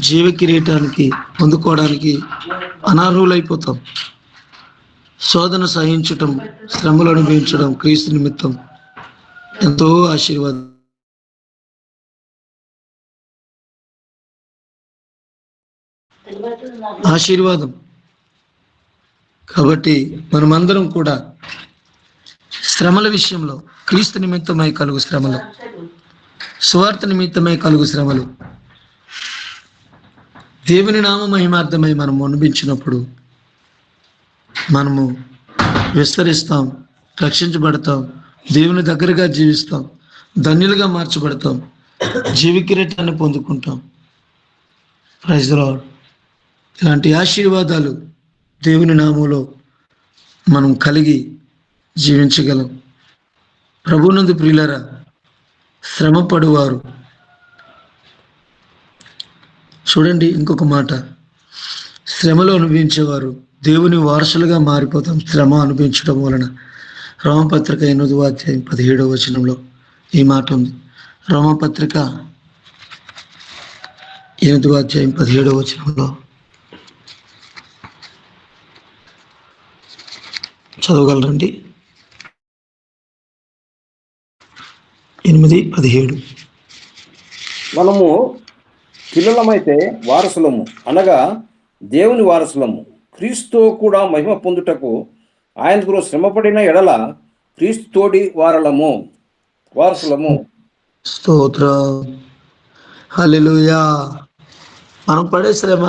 జీవ కిరీటానికి పొందుకోవడానికి అనర్హులైపోతాం. శోధన సహించటం, శ్రమలు అనుభవించడం క్రీస్తు నిమిత్తం ఎంతో ఆశీర్వాదం. కాబట్టి మనమందరం కూడా శ్రమల విషయంలో క్రీస్తు నిమిత్తమై కలుగు శ్రమలు, సువార్త నిమిత్తమై కలుగు శ్రమలు, దేవుని నామ మహిమార్థమై మనం అనుభవించినప్పుడు మనము విస్తరిస్తాం, రక్షించబడతాం, దేవుని దగ్గరగా జీవిస్తాం, ధన్యులుగా మార్చబడతాం, జీవ కిరీటాన్ని పొందుకుంటాం. Praise the Lord. ఇలాంటి ఆశీర్వాదాలు దేవుని నామములో మనం కలిగి జీవించగలం. ప్రభునందు ప్రియులారా, శ్రమ పడువారు చూడండి, ఇంకొక మాట, శ్రమలో అనుభవించేవారు దేవుని వారసులుగా మారిపోతాం. శ్రమ అనుభవించడం వలన రోమపత్రిక 8వ అధ్యాయం 17వ వచనంలో ఈ మాట ఉంది. రోమపత్రిక 8వ అధ్యాయం 17వ వచనంలో చదవగలరండి? 8:17. మనము పిల్లలమైతే వారసులము, అనగా దేవుని వారసులము, క్రీస్తుతో కూడా మహిమ పొందుటకు ఆయనకు శ్రమపడిన ఎడల క్రీస్తు తోడి వారసులము. స్తోత్రం. హల్లెలూయా. మనం పడే శ్రమ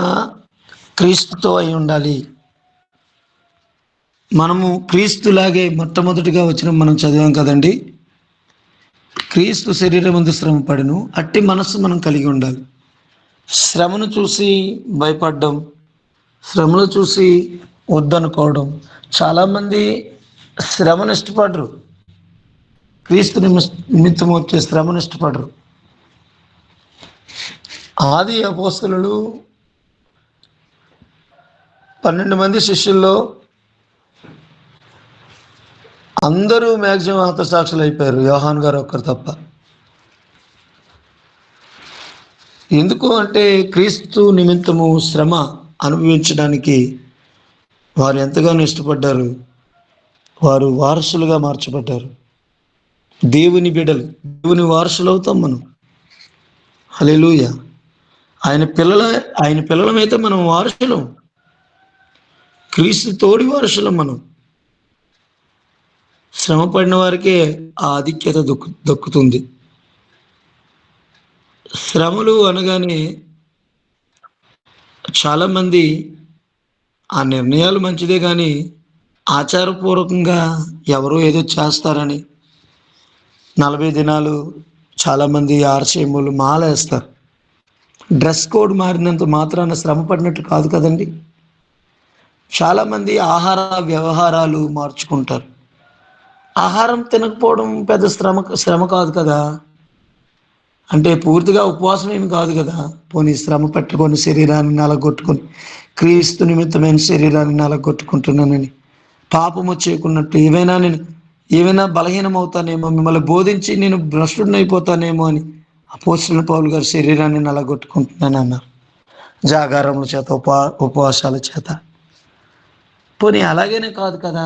క్రీస్తుతో అయి ఉండాలి. మనము క్రీస్తులాగే మొట్టమొదటిగా వచ్చిన మనం చదివాం కదండి, క్రీస్తు శరీరమందు శ్రమ పడెను, అట్టి మనస్సు మనం కలిగి ఉండాలి. శ్రమను చూసి భయపడడం, శ్రమను చూసి వద్దనుకోవడం. చాలామంది శ్రమను ఇష్టపడరు, క్రీస్తు నిమిత్తం వచ్చే శ్రమను ఇష్టపడరు. ఆది అపోస్తలులు 12 మంది శిష్యుల్లో అందరూ మ్యాక్సిమం హతసాక్షులు అయిపోయారు, యోహాన్ గారు ఒక్కరు తప్ప. ఎందుకు అంటే క్రీస్తు నిమిత్తము శ్రమ అనుభవించడానికి వారు ఎంతగానో ఇష్టపడ్డారు. వారు వారసులుగా మార్చబడ్డారు. దేవుని బిడ్డలు, దేవుని వారసులు అవుతాం మనం. హల్లెలూయా. ఆయన పిల్లలమైతే మనం వారసులం, క్రీస్తు తోడి వారసులం. మనం శ్రమ పడిన వారికే ఆ ఆధిక్యత దక్కుతుంది. శ్రమలు అనగానే చాలామంది ఆ నిర్ణయాలు మంచిదే, కానీ ఆచారపూర్వకంగా ఎవరో ఏదో చేస్తారని 40 దినాలు చాలామంది ఆర్చేములు మాలేస్తారు. డ్రెస్ కోడ్ మారినంత మాత్రాన శ్రమ పడినట్టు కాదు కదండి. చాలామంది ఆహార వ్యవహారాలు మార్చుకుంటారు. ఆహారం తినకపోవడం పెద్ద శ్రమ కాదు కదా. అంటే పూర్తిగా ఉపవాసం ఏమి కాదు కదా, పోనీ శ్రమ పెట్టుకొని శరీరాన్ని నలగొట్టుకొని క్రీస్తు నిమిత్తమైన శరీరాన్ని నలగొట్టుకుంటున్నానని పాపము చేయకున్నట్టు ఏవైనా బలహీనం అవుతానేమో, మిమ్మల్ని బోధించి నేను భ్రష్టుడిని అయిపోతానేమో అని అపోస్తలుడైన పౌలు గారు శరీరాన్ని నలగొట్టుకుంటున్నాను అన్నారు, జాగారముల చేత ఉపవాసాల చేత. పోనీ అలాగేనే కాదు కదా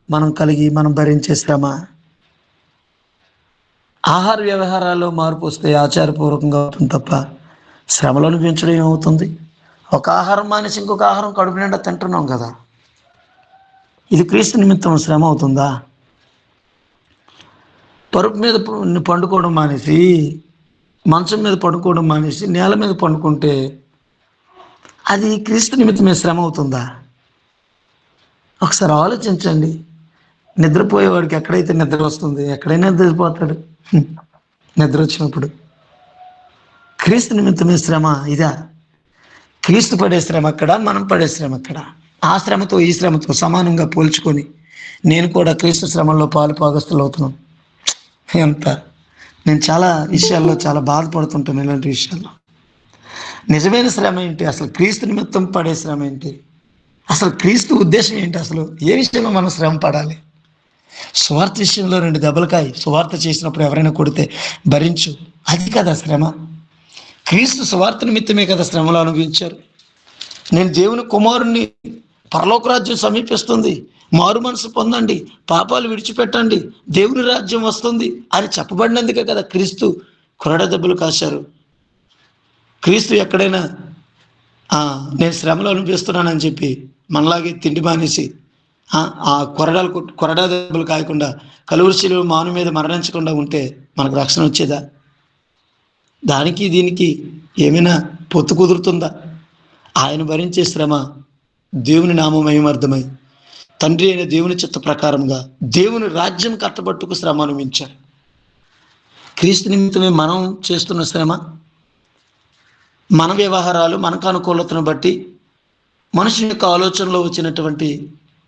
మనం భరించే శ్రమ. ఆహార వ్యవహారాల్లో మార్పు వస్తే ఆచారపూర్వకంగా అవుతుంది తప్ప శ్రమలు అనిపించడం ఏమవుతుంది? ఒక ఆహారం మానేసి ఇంకొక ఆహారం కడుపు నిండా తింటున్నాం కదా, ఇది క్రీస్తు నిమిత్తం శ్రమ అవుతుందా? పరుపు మీద పండుకోవడం మానేసి, మంచం మీద పడుకోవడం మానేసి నేల మీద పండుకుంటే అది క్రీస్తు నిమిత్తమే శ్రమ అవుతుందా? ఒకసారి ఆలోచించండి. నిద్రపోయేవాడికి ఎక్కడైతే నిద్ర వస్తుంది, ఎక్కడైనా నిద్రపోతాడు. నిద్ర వచ్చినప్పుడు క్రీస్తు నిమిత్తమే శ్రమ ఇదా? క్రీస్తు పడే శ్రమ అక్కడ, మనం పడే శ్రమ అక్కడ. ఆ శ్రమతో ఈ శ్రమతో సమానంగా పోల్చుకొని నేను కూడా క్రీస్తు శ్రమల్లో పాలుపాగస్తులు అవుతున్నాను. నేను చాలా విషయాల్లో చాలా బాధపడుతుంటాను. ఇలాంటి విషయాల్లో నిజమైన శ్రమ ఏంటి? అసలు క్రీస్తు నిమిత్తం పడే శ్రమ ఏంటి? అసలు క్రీస్తు ఉద్దేశం ఏంటి? అసలు ఏ విషయంలో మనం శ్రమ పడాలి? సువార్త విషయంలో 2 దెబ్బలకాయ సువార్త చేసినప్పుడు ఎవరైనా కొడితే భరించు, అది కదా శ్రమ. క్రీస్తు సువార్త నిమిత్తమే కదా శ్రమలు అనుభవించారు. నేను దేవుని కుమారుణ్ణి, పరలోక రాజ్యం సమీపిస్తుంది, మారు మనసు పొందండి, పాపాలు విడిచిపెట్టండి, దేవుని రాజ్యం వస్తుంది అని చెప్పబడినందుకే కదా క్రీస్తు కొరడ దెబ్బలు కాశారు. క్రీస్తు ఎక్కడైనా నేను శ్రమలు అనుభవిస్తున్నానని చెప్పి మనలాగే తిండి మానేసి ఆ కొరడా దెబ్బలు కాయకుండా కలువరిశిలువ మాను మీద మరణించకుండా ఉంటే మనకు రక్షణ వచ్చేదా? దానికి దీనికి ఏమైనా పొత్తు కుదురుతుందా? ఆయన భరించే శ్రమ దేవుని నామమహిమార్థమై తండ్రి అయిన దేవుని చిత్త ప్రకారంగా దేవుని రాజ్యం కట్టబట్టుకు శ్రమ అనుభవించారు. క్రీస్తు నిమిత్తమే మనం చేస్తున్న శ్రమ, మన వ్యవహారాలు మనకు అనుకూలతను బట్టి, మనుషుని యొక్క ఆలోచనలో వచ్చినటువంటి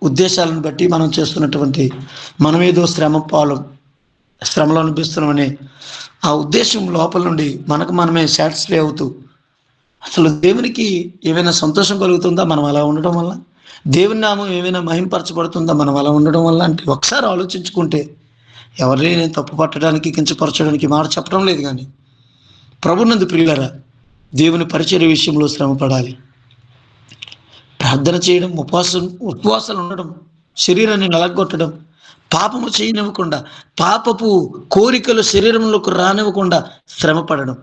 ఉద్దేశాలను బట్టి మనం చేస్తున్నటువంటి మనమేదో శ్రమలో అనిపిస్తున్నామనే ఆ ఉద్దేశం లోపల నుండి మనకు మనమే సాటిస్ఫై అవుతూ అసలు దేవునికి ఏమైనా సంతోషం కలుగుతుందా మనం అలా ఉండడం వల్ల? దేవుని నామం ఏమైనా మహింపరచబడుతుందా మనం అలా ఉండడం వల్ల? అంటే ఒకసారి ఆలోచించుకుంటే, ఎవరిని నేను తప్పు పట్టడానికి కించపరచడానికి మాట చెప్పడం లేదు, కానీ ప్రభునందు ప్రియులరా, దేవుని పరిచర్య విషయంలో శ్రమ పడాలి. ప్రార్థన చేయడం, ఉపవాసాలు ఉండడం, శరీరాన్ని నలగొట్టడం, పాపము చేయనివ్వకుండా, పాపపు కోరికలు శరీరంలోకి రానివ్వకుండా శ్రమ పడడం,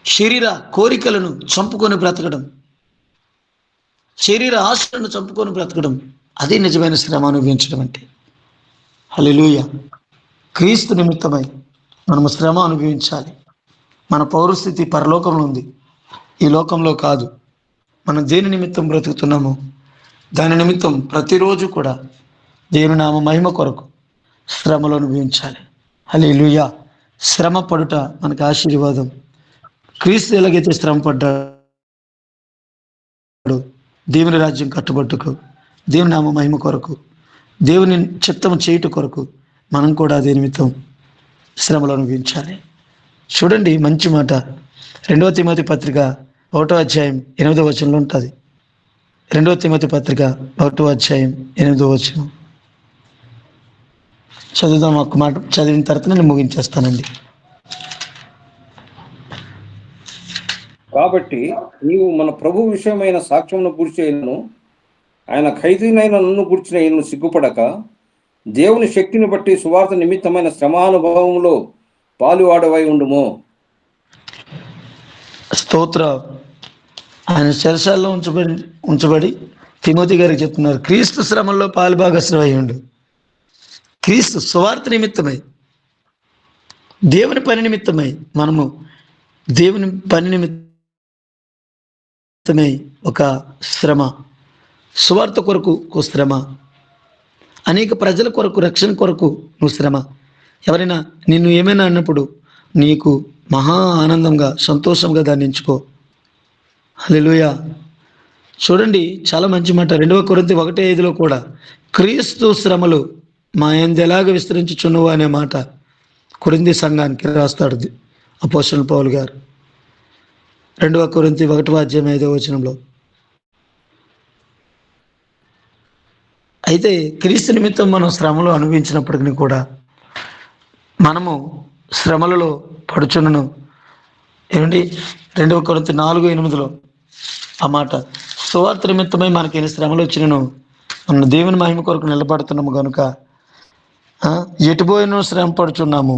శరీర కోరికలను చంపుకొని బ్రతకడం, శరీర ఆశలను చంపుకొని బ్రతకడం, అదే నిజమైన శ్రమ అనుభవించడం అంటే. హల్లెలూయా. క్రీస్తు నిమిత్తమై మనము శ్రమ అనుభవించాలి. మన పౌరస్థితి పరలోకంలో ఉంది, ఈ లోకంలో కాదు. మనం దేని నిమిత్తం బ్రతుకుతున్నామో దాని నిమిత్తం ప్రతిరోజు కూడా దేవుని నామ మహిమ కొరకు శ్రమలు అనుభవించాలి. హల్లెలూయా. శ్రమ పడుట మనకు ఆశీర్వాదం. క్రీస్తు ఎలాగైతే శ్రమ పడ్డాడు దేవుని రాజ్యం కట్టుబట్టుకు, దేవుని నామ మహిమ కొరకు, దేవుని చిత్తం చేయుట కొరకు మనం కూడా అదే నిమిత్తం శ్రమలు అనుభవించాలి. చూడండి, మంచి మాట 2వ తిమోతి పత్రిక 1వ అధ్యాయం 8వ వచనంలో ఉంటుంది. 2వ తిమోతి పత్రిక 1వ అధ్యాయం 8వ వచనం చదువుదాం. ఒక మాట చదివిన తర్వాత నేను ముగించేస్తానండి. కాబట్టి నీవు మన ప్రభు విషయమైన సాక్ష్యమును గూర్చినను ఆయన ఖైదీనైన నన్ను గూర్చిన ఈయనను సిగ్గుపడక దేవుని శక్తిని బట్టి సువార్త నిమిత్తమైన శ్రమానుభవంలో పాలువాడవై ఉండుమో. స్తోత్ర. ఆయన చెరసాల్లో ఉంచబడి తిమోతి గారికి చెప్తున్నారు, క్రీస్తు శ్రమల్లో పాలుభాగస్వామి అయి ఉండు. క్రీస్తు సువార్త నిమిత్తమై, దేవుని పని నిమిత్తమై, మనము దేవుని పని నిమిత్తమై ఒక శ్రమ, సువార్త కొరకు ఒక శ్రమ, అనేక ప్రజల కొరకు, రక్షణ కొరకు నువ్వు శ్రమ. ఎవరైనా నిన్ను ఏమైనా అన్నప్పుడు నీకు మహా ఆనందంగా, సంతోషంగా దాన్ని ఎంచుకో. హల్లెలూయా. చూడండి, చాలా మంచి మాట. 2వ కొరింథీ 1:5 కూడా క్రీస్తు శ్రమలు మా యందు ఎలాగ విస్తరించుచున్నవు అనే మాట కొరింథీ సంఘానికి రాస్తాడు అపోస్తలుడైన పౌలు గారు 2 కొరింథీ 1:5 అయితే క్రీస్తు నిమిత్తం మనం శ్రమలు అనుభవించినప్పటికీ కూడా మనము శ్రమలలో పడుచున్నను. ఏమండి 2 కొరింథీ 4:8 ఆ మాట, సువార్త నిమిత్తమై మనకి ఎన్ని శ్రమలు వచ్చినను మన దేవుని మహిమ కొరకు నిలబడుతున్నాము కనుక ఎటుపోయినో శ్రమ పడుచున్నాము,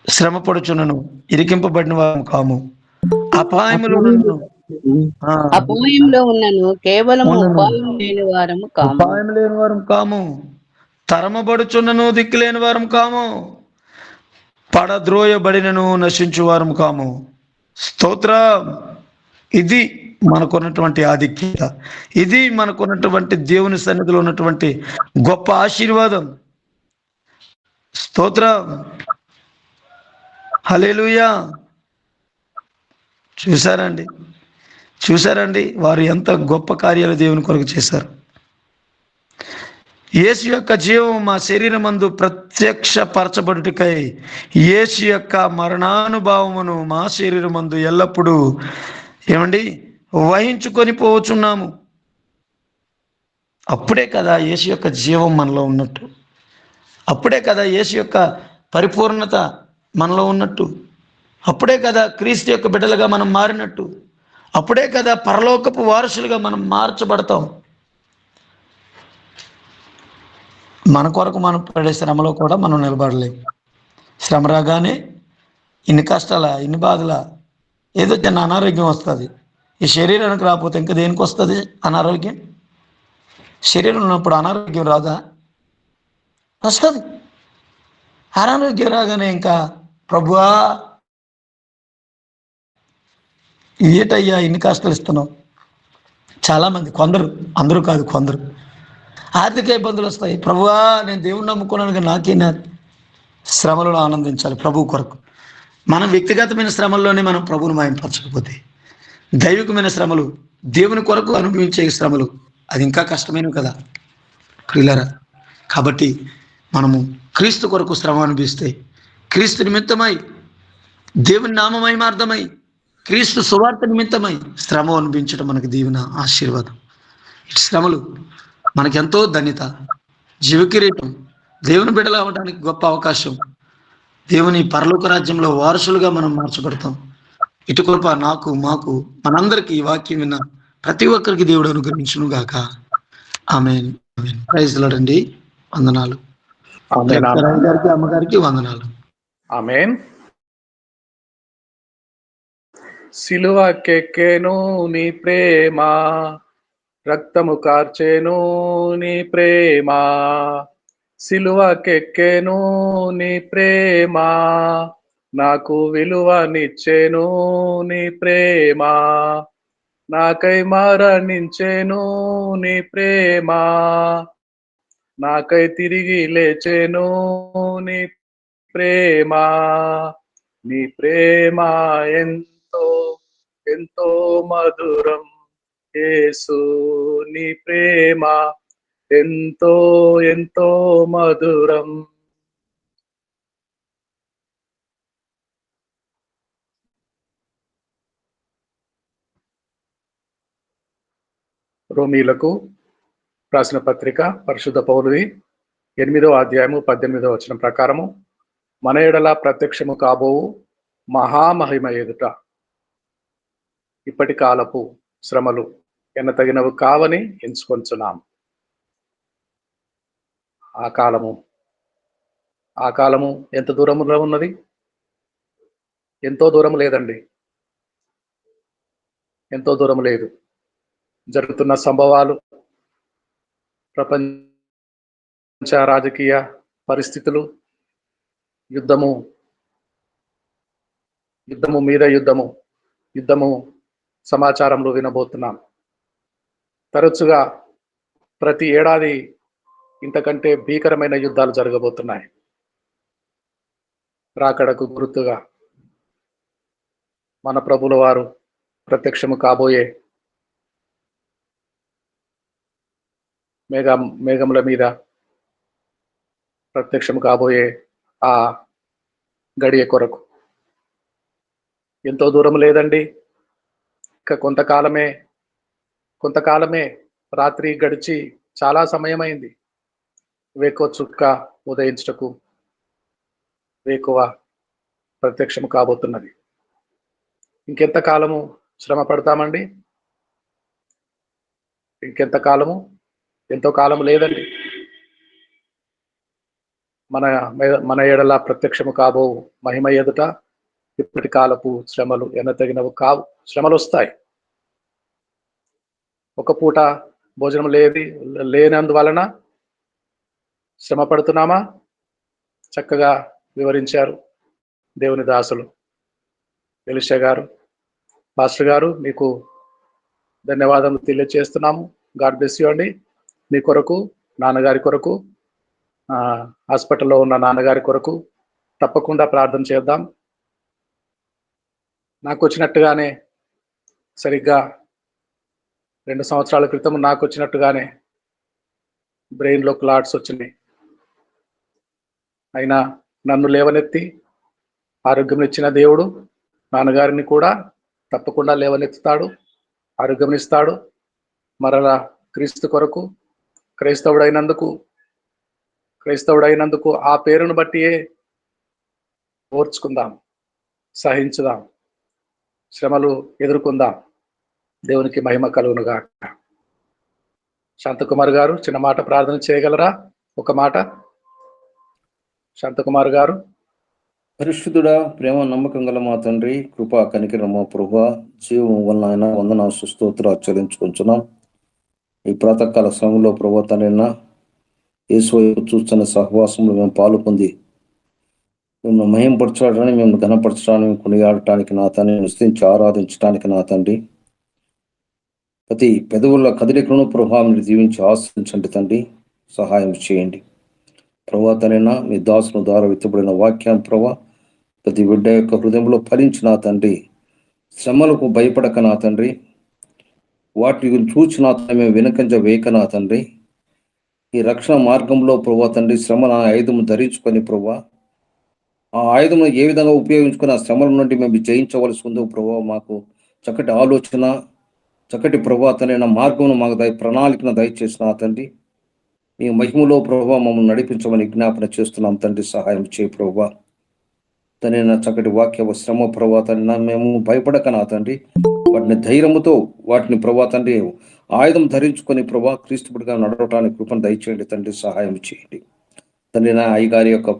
శ్రమ పడుచున్నను, ఇరికింపబడిన వారు కాము, అపాయములో అపాయంలో ఉన్నను కేవలము ఉపాయం లేని వారము కాము. ఉపాయం లేని వారం కాము, తరమబడుచున్నను దిక్కులేని వారం కాము, పడద్రోయబడినను నశించు వారం కాము. స్తోత్రం. ఇది మనకున్నటువంటి ఆధిక్యత, ఇది మనకున్నటువంటి దేవుని సన్నిధిలో ఉన్నటువంటి గొప్ప ఆశీర్వాదం. స్తోత్రం. హల్లెలూయా. చూసారండి వారు ఎంత గొప్ప కార్యాలు దేవుని కొరకు చేశారు. యేసు యొక్క జీవం మా శరీరమందు ప్రత్యక్షపరచబడుటకై యేసు యొక్క మరణానుభావమును మా శరీరమందు ఎల్లప్పుడూ వహించుకొని పోవచ్చున్నాము. అప్పుడే కదా యేసు యొక్క జీవం మనలో ఉన్నట్టు, అప్పుడే కదా యేసు యొక్క పరిపూర్ణత మనలో ఉన్నట్టు, అప్పుడే కదా క్రీస్తు యొక్క బిడ్డలుగా మనం మారినట్టు, అప్పుడే కదా పరలోకపు వారసులుగా మనం మార్చబడతాం. మన కొరకు మనం పడే శ్రమలో కూడా మనం నిలబడలేము. శ్రమ రాగానే ఇన్ని కష్టాల, ఇన్ని బాధల, ఏదో చిన్న అనారోగ్యం వస్తుంది. ఈ శరీరానికి రాకపోతే ఇంకా దేనికి వస్తుంది అనారోగ్యం? శరీరం ఉన్నప్పుడు అనారోగ్యం రాదా? వస్తుంది. అనారోగ్యం రాగానే ఇంకా ప్రభువా ఏటయ్యా ఇన్ని కష్టాలు ఇస్తున్నావు. చాలామంది, కొందరు, అందరూ కాదు, కొందరు ఆర్థిక ఇబ్బందులు వస్తాయి. ప్రభువా నేను దేవుణ్ణి నమ్ముకున్నాను, నాకే శ్రమలను ఆనందించాలి ప్రభు కొరకు. మనం వ్యక్తిగతమైన శ్రమల్లోనే మనం ప్రభువును మాయంపరచకపోతే, దైవికమైన శ్రమలు, దేవుని కొరకు అనుభవించే శ్రమలు, అది ఇంకా కష్టమైనవి కదా ప్రియులారా. కాబట్టి మనము క్రీస్తు కొరకు శ్రమ అనుభవిస్తే, క్రీస్తు నిమిత్తమై, దేవుని నామమహిమార్థమై, క్రీస్తు సువార్త నిమిత్తమై శ్రమ అనుభవించడం మనకి దీవెన, ఆశీర్వాదం. ఈ శ్రమలు మనకెంతో ధన్యత, జీవకిరీటం, దేవుని బిడ్డలు అవ్వడానికి గొప్ప అవకాశం. దేవుని పరలోక రాజ్యంలో వారసులుగా మనం మార్చబడతాం. ఇటు కృప నాకు, మాకు, మనందరికీ ఈ వాక్యం విన్న ప్రతి ఒక్కరికి దేవుడు అనుగ్రహించును గాక. ఆమేన్. ప్రైజ్ లార్డ్ అండి. వందనాలు. గారికి, అమ్మగారికి వందనాలు. ఆమేన్. సిలువకెక్కెను నీ ప్రేమ, రక్తము కార్చెను నీ ప్రేమ, సిలువకెక్కెను నీ ప్రేమ, నాకు విలువనిచ్చెను నీ ప్రేమ, నాకై మరణించెను నీ ప్రేమ, నాకై తిరిగి లేచెను నీ ప్రేమ, నీ ప్రేమ ఎంతో ఎంతో మధురం యేసు, నీ ప్రేమ ఎంతో ఎంతో మధురం. రోమీలకు రాసిన పత్రిక పరిశుద్ధ పౌలుది 8వ అధ్యాయము 18వ వచనం ప్రకారము, మన ఎడల ప్రత్యక్షము కాబోవు మహామహిమ ఎదుట ఇప్పటి కాలపు శ్రమలు ఎన్నతగినవి కావని ఎంచుకొంచున్నాం. ఆ కాలము ఎంత దూరంలో ఉన్నది? ఎంతో దూరం లేదండి, ఎంతో దూరం లేదు. జరుగుతున్న సంభవాలు, ప్రపంచ రాజకీయ పరిస్థితులు, యుద్ధము మీద యుద్ధము సమాచారంలో వినబోతున్నాం. తరచుగా ప్రతి ఏడాది ఇంతకంటే భీకరమైన యుద్ధాలు జరగబోతున్నాయి. రాకడకు గుర్తుగా మన ప్రభుల వారు ప్రత్యక్షము కాబోయే మేఘముల మీద ప్రత్యక్షము కాబోయే ఆ గడియ కొరకు ఎంతో దూరం లేదండి. ఇంకా కొంతకాలమే రాత్రి గడిచి చాలా సమయమైంది. వేకువ చుక్క ఉదయించుటకు వేకువ ప్రత్యక్షం కాబోతున్నది. ఇంకెంత కాలము శ్రమ పడతామండి? ఇంకెంత కాలము? ఎంతో కాలము లేదండి. మన ఎడల ప్రత్యక్షము కాబో మహిమ ఎదుట ఇప్పటి కాలపు శ్రమలు ఎన్నతగినవి కావు. శ్రమలు వస్తాయి. ఒక పూట భోజనం లేనందువలన శ్రమ పడుతున్నామా? చక్కగా వివరించారు దేవుని దాసులు ఎలీషా గారు. పాస్టర్ గారు, మీకు ధన్యవాదాలు తెలియజేస్తున్నాము. గాడ్ బ్లెస్ యూ అండి. మీ కొరకు, నాన్నగారి కొరకు, హాస్పిటల్లో ఉన్న నాన్నగారి కొరకు తప్పకుండా ప్రార్థన చేద్దాం. నాకు వచ్చినట్టుగానే సరిగ్గా 2 సంవత్సరాల క్రితం నాకు వచ్చినట్టుగానే బ్రెయిన్లో క్లాట్స్ వచ్చినాయి. అయినా నన్ను లేవనెత్తి ఆరోగ్యం ఇచ్చిన దేవుడు నాన్నగారిని కూడా తప్పకుండా లేవనెత్తుతాడు, ఆరోగ్యం ఇస్తాడు. మరలా క్రీస్తు కొరకు క్రైస్తవుడైనందుకు ఆ పేరును బట్టియే ఓర్చుకుందాం, సహించుదాం, శ్రమలు ఎదుర్కొందాం. దేవునికి మహిమ కలుగునుగా. శాంతకుమార్ గారు చిన్న మాట ప్రార్థన చేయగలరా? ఒక మాట. శాంతకుమార్ గారు. పరిశుద్ధుడా, ప్రేమ నమ్మకం గల మా తండ్రి, కృపా కనికరం మా ప్రభువా, జీవం వలన ఆయన వందనాలు స్తోత్రాలు చెల్లించుకుంటున్నాం. ఈ ప్రాతకాల సమయంలో ప్రభువా తండ్రి యేసు చూస్తున్న సహవాసంలో మేము పాలు పొంది మేము మహింపరచడానికి, మేము ఘనపరచడానికి, కొనియాడటానికి నా తండ్రి స్తుతించి ఆరాధించడానికి నా తండ్రి ప్రతి పెదవుల కదలికలను ప్రభావం దీవించి ఆశ్రయించండి తండ్రి. సహాయం చేయండి ప్రభా తండ్రి. మీ దాసుల ద్వారా విత్తబడిన వాక్యం ప్రభా ప్రతి బిడ్డ యొక్క హృదయంలో ఫలించిన తండ్రి. శ్రమలకు భయపడక నా తండ్రి, వాటిని చూచి నా తండ్రి మేము వెనుకంజ వేయక నా తండ్రి, ఈ రక్షణ మార్గంలో ప్రభా తండ్రి శ్రమల ఆయుధము ధరించుకొని ప్రభా ఆ ఆయుధమును ఏ విధంగా ఉపయోగించుకుని ఆ శ్రమల నుండి మేము జయించవలసి ఉందో ప్రభా మాకు చక్కటి ఆలోచన, చక్కటి ప్రభా తండ్రి మార్గమును మాకు ప్రణాళికను దయచేసిన తండ్రి. మీ మహిమలో ప్రభా మమ్మల్ని నడిపించమని విజ్ఞాపన చేస్తున్నాం తండ్రి. సహాయం చేయ ప్రభా తండ్రి. చక్కటి వాక్య శ్రమ ప్రభా తండ్రి మేము భయపడక నా తండ్రి వాటిని ధైర్యముతో వాటిని ప్రభా తండ్రి ఆయుధం ధరించుకొని ప్రభా క్రీస్తుడిగా నడవటానికి కృపను దయచేయండి తండ్రి. సహాయం చేయండి తండ్రి. నా అయ్యగారి యొక్క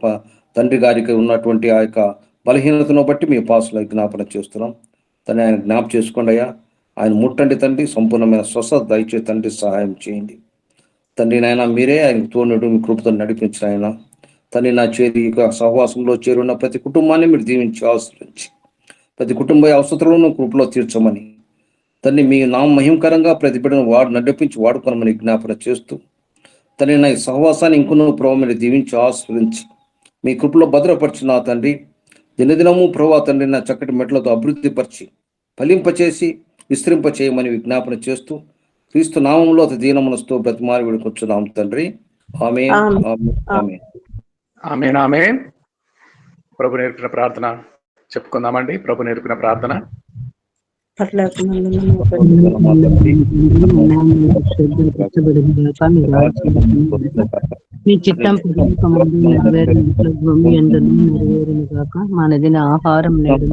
తండ్రి గారికి ఉన్నటువంటి ఆ యొక్క బలహీనతను బట్టి మీ పాసులో జ్ఞాపన చేస్తున్నాం తండ్రి. ఆయన జ్ఞాపం చేసుకోండి అయ్యా. ఆయన ముట్టండి తండ్రి. సంపూర్ణమైన స్వస్థత దయచే తండ్రి. సహాయం చేయండి తండ్రి. నాయన మీరే ఆయన తోడుడు మీ కృపతో నడిపించిన ఆయన తండ్రి. నా చేరి సహవాసంలో చేరున్న ప్రతి కుటుంబాన్ని మీరు దీవించి ఆశ్రయించి ప్రతి కుటుంబ అవసరాలను కృపలో తీర్చమని తండ్రి మీ మహిమకరంగా ప్రతి బిడ్డను నడిపించి వాడుకోనమని విజ్ఞాపన చేస్తూ తండ్రి నా సహవాసాన్ని ఇంకొన్న ప్రభావ మీరు దీవించి ఆశ్రయించి మీ కృపలో భద్రపరిచిన తండ్రి. దినదినము ప్రభావ తండ్రి నా చక్కటి మెట్లతో అభివృద్ధిపరిచి ఫలింపచేసి విస్తరింపచేయమని విజ్ఞాపన చేస్తూ క్రీస్తు నామంలో అతి దీనమునస్తూ బ్రతిమారి వేడుకొచ్చున్నాం తండ్రి. ఆమేన్. ఆమేన్. ఆమేన్. ప్రభు నేర్పిన ప్రార్థన చెప్పుకుందామండి. ప్రభు నేర్పిన ప్రార్థన. మీ చిత్తం భూమి అందరూ నెరవేరును గాక. మనదిన ఆహారం నేడు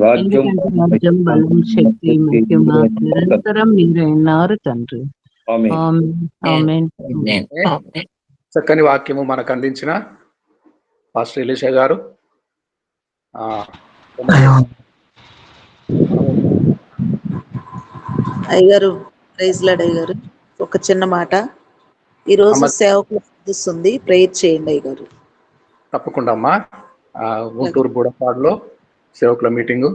రాజ్యం, బలం, శక్తి, ముఖ్యంగా నిరంతరం మీరైనారు తండ్రి. చక్కని వాక్యము మనకు అందించిన పాస్టర్ ఎలీషా గారు. అయ్యగారు, ప్రైజ్ లార్డ్ అయ్యగారు. ఒక చిన్న మాట. ఈరోజు సేవకులు వస్తుంది, ప్రేయర్ చేయండి అయ్యగారు. తప్పకుండా అమ్మా. గుంటూరు బూడపాడులో సేవకుల మీటింగు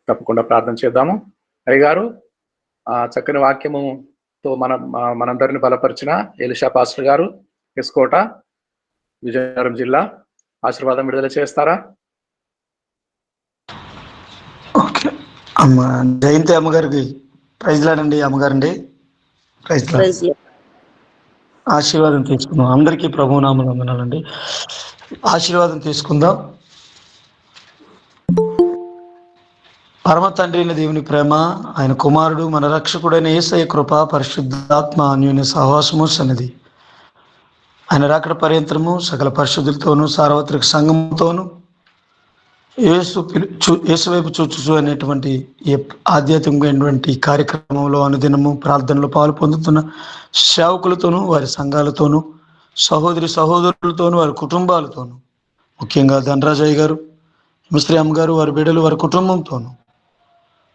తప్పకుండా ప్రార్థన చేద్దాము. అయ్యగారు చక్కని వాక్యముతో మనందరిని బలపరిచిన ఎలీషా పాస్టర్ గారు, ఎస్కోట, విజయనగరం జిల్లా, ఆశీర్వాదం విడుదల చేస్తారా? ఓకే అమ్మ. జయంతి అమ్మగారికి ప్రైజ్ లాడండి. అమ్మగారండి ప్రైజ్ లాడ్. ఆశీర్వాదం తీసుకుందాం. అందరికీ ప్రభునామమున వందనాలండి. ఆశీర్వాదం తీసుకుందాం. పరమ తండ్రి అయిన దేవుని ప్రేమ, ఆయన కుమారుడు మన రక్షకుడైన యేసయ్య కృప, పరిశుద్ధాత్మ అన్యోన్య సహవాసము సన్నిధి ఆయన రాకడ పర్యంతరము సకల పరిశుద్ధులతోనూ సార్వత్రిక సంఘముతోనూ యేసు వైపు చూచు అనేటువంటి ఈ ఆధ్యాత్మికమైనటువంటి కార్యక్రమంలో అనుదినము ప్రార్థనలో పాలు పొందుతున్న సేవకులతోనూ వారి సంఘాలతోనూ సహోదరి సహోదరులతోనూ వారి కుటుంబాలతోనూ, ముఖ్యంగా ధనరాజయ్య గారు, మిస్త్రీ అమ్మ గారు, వారి బిడ్డలు, వారి కుటుంబంతోనూ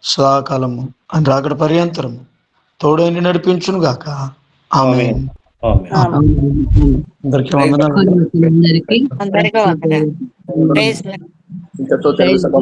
సదాకాలము ఆయన రాకడ పర్యంతరము తోడైండి నడిపించును గాక. ఆమేన్. అందరికీ వందనాలు. అందరికీ అందరికీ వందనాలు. ప్రైజ్ ఇంతతో తెలుగు సభ